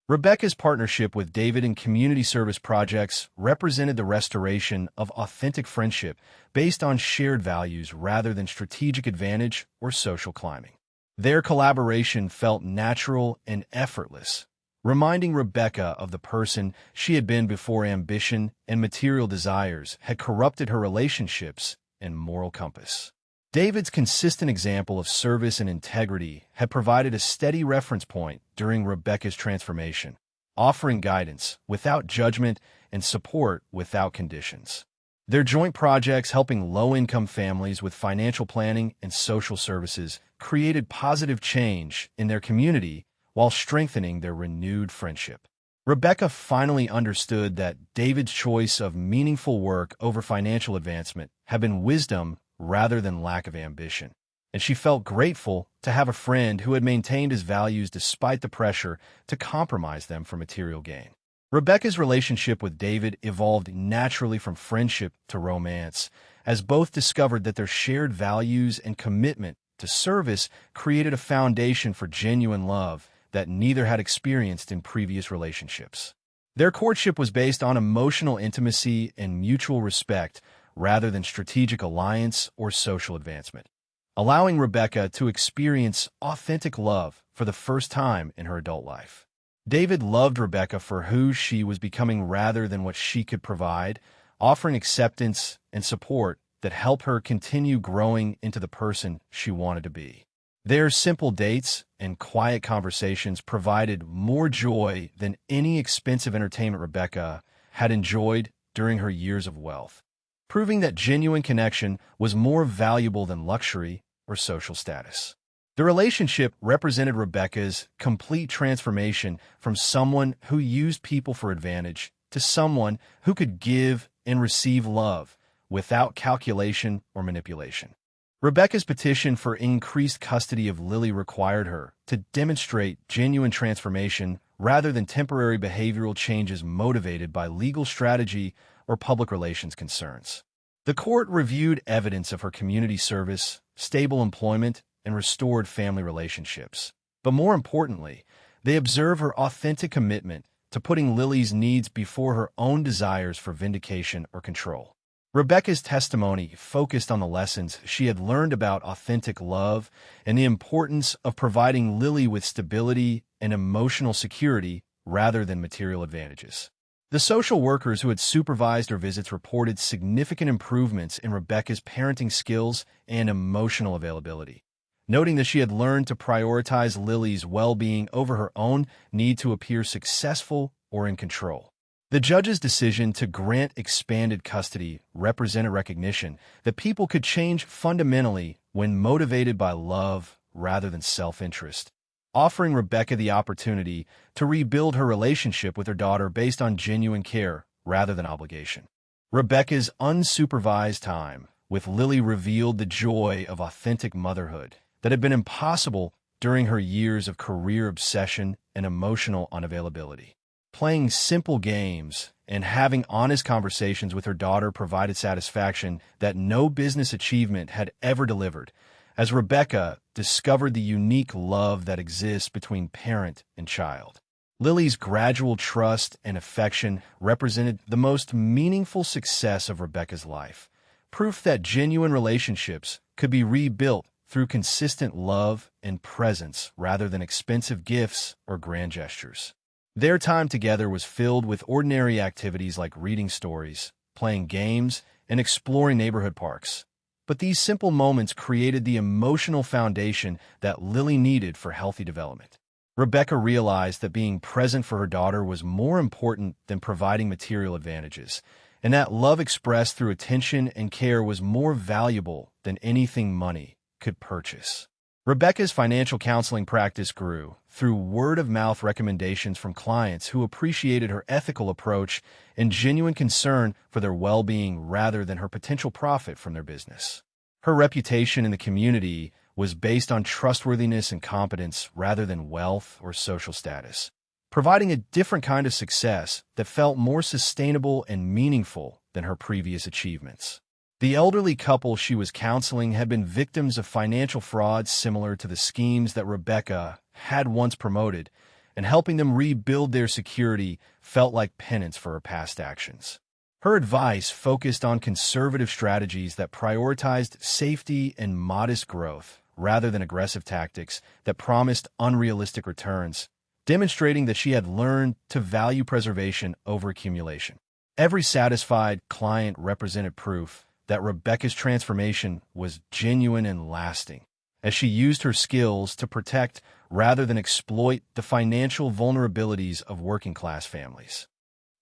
Speaker 1: Rebecca's partnership with David in community service projects represented the restoration of authentic friendship based on shared values rather than strategic advantage or social climbing. Their collaboration felt natural and effortless, reminding Rebecca of the person she had been before ambition and material desires had corrupted her relationships and moral compass. David's consistent example of service and integrity had provided a steady reference point during Rebecca's transformation, offering guidance without judgment and support without conditions. Their joint projects helping low-income families with financial planning and social services created positive change in their community while strengthening their renewed friendship. Rebecca finally understood that David's choice of meaningful work over financial advancement had been wisdom rather than lack of ambition, and she felt grateful to have a friend who had maintained his values despite the pressure to compromise them for material gain. Rebecca's relationship with David evolved naturally from friendship to romance, as both discovered that their shared values and commitment to service created a foundation for genuine love that neither had experienced in previous relationships. Their courtship was based on emotional intimacy and mutual respect rather than strategic alliance or social advancement, allowing Rebecca to experience authentic love for the first time in her adult life. David loved Rebecca for who she was becoming rather than what she could provide, offering acceptance and support that helped her continue growing into the person she wanted to be. Their simple dates and quiet conversations provided more joy than any expensive entertainment Rebecca had enjoyed during her years of wealth, proving that genuine connection was more valuable than luxury or social status. The relationship represented Rebecca's complete transformation from someone who used people for advantage to someone who could give and receive love without calculation or manipulation. Rebecca's petition for increased custody of Lily required her to demonstrate genuine transformation rather than temporary behavioral changes motivated by legal strategy or public relations concerns. The court reviewed evidence of her community service, stable employment, and restored family relationships. But more importantly, they observe her authentic commitment to putting Lily's needs before her own desires for vindication or control. Rebecca's testimony focused on the lessons she had learned about authentic love and the importance of providing Lily with stability and emotional security rather than material advantages. The social workers who had supervised her visits reported significant improvements in Rebecca's parenting skills and emotional availability, noting that she had learned to prioritize Lily's well-being over her own need to appear successful or in control. The judge's decision to grant expanded custody represented recognition that people could change fundamentally when motivated by love rather than self-interest, offering Rebecca the opportunity to rebuild her relationship with her daughter based on genuine care rather than obligation. Rebecca's unsupervised time with Lily revealed the joy of authentic motherhood that had been impossible during her years of career obsession and emotional unavailability. Playing simple games and having honest conversations with her daughter provided satisfaction that no business achievement had ever delivered, as Rebecca discovered the unique love that exists between parent and child. Lily's gradual trust and affection represented the most meaningful success of Rebecca's life, proof that genuine relationships could be rebuilt through consistent love and presence rather than expensive gifts or grand gestures. Their time together was filled with ordinary activities like reading stories, playing games, and exploring neighborhood parks. But these simple moments created the emotional foundation that Lily needed for healthy development. Rebecca realized that being present for her daughter was more important than providing material advantages, and that love expressed through attention and care was more valuable than anything money could purchase. Rebecca's financial counseling practice grew through word-of-mouth recommendations from clients who appreciated her ethical approach and genuine concern for their well-being rather than her potential profit from their business. Her reputation in the community was based on trustworthiness and competence rather than wealth or social status, providing a different kind of success that felt more sustainable and meaningful than her previous achievements. The elderly couple she was counseling had been victims of financial fraud similar to the schemes that Rebecca had once promoted, and helping them rebuild their security felt like penance for her past actions. Her advice focused on conservative strategies that prioritized safety and modest growth rather than aggressive tactics that promised unrealistic returns, demonstrating that she had learned to value preservation over accumulation. Every satisfied client represented proof that Rebecca's transformation was genuine and lasting, as she used her skills to protect rather than exploit the financial vulnerabilities of working-class families.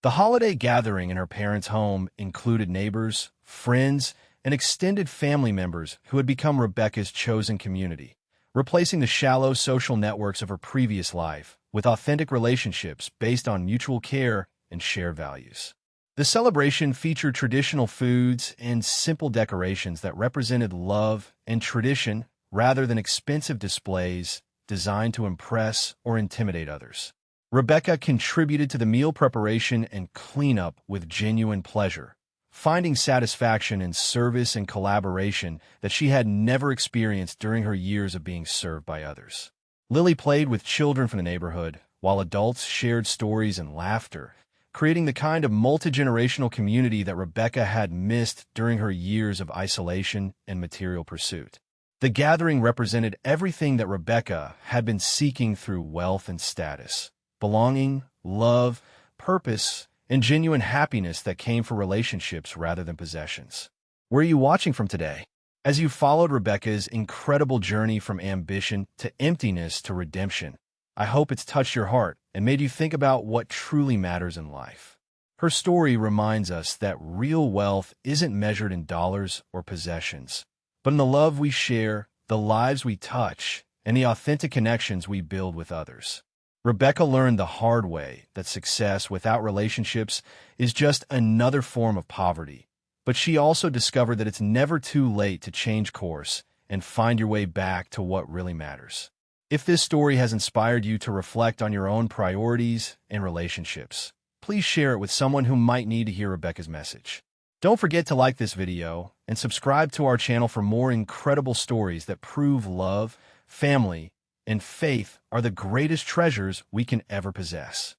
Speaker 1: The holiday gathering in her parents' home included neighbors, friends, and extended family members who had become Rebecca's chosen community, replacing the shallow social networks of her previous life with authentic relationships based on mutual care and shared values. The celebration featured traditional foods and simple decorations that represented love and tradition rather than expensive displays designed to impress or intimidate others. Rebecca contributed to the meal preparation and cleanup with genuine pleasure, finding satisfaction in service and collaboration that she had never experienced during her years of being served by others. Lily played with children from the neighborhood, while adults shared stories and laughter, creating the kind of multi-generational community that Rebecca had missed during her years of isolation and material pursuit. The gathering represented everything that Rebecca had been seeking through wealth and status: belonging, love, purpose, and genuine happiness that came from relationships rather than possessions. Where are you watching from today? As you followed Rebecca's incredible journey from ambition to emptiness to redemption, I hope it's touched your heart and made you think about what truly matters in life. Her story reminds us that real wealth isn't measured in dollars or possessions, but in the love we share, the lives we touch, and the authentic connections we build with others. Rebecca learned the hard way that success without relationships is just another form of poverty, but she also discovered that it's never too late to change course and find your way back to what really matters. If this story has inspired you to reflect on your own priorities and relationships, please share it with someone who might need to hear Rebecca's message. Don't forget to like this video and subscribe to our channel for more incredible stories that prove love, family, and faith are the greatest treasures we can ever possess.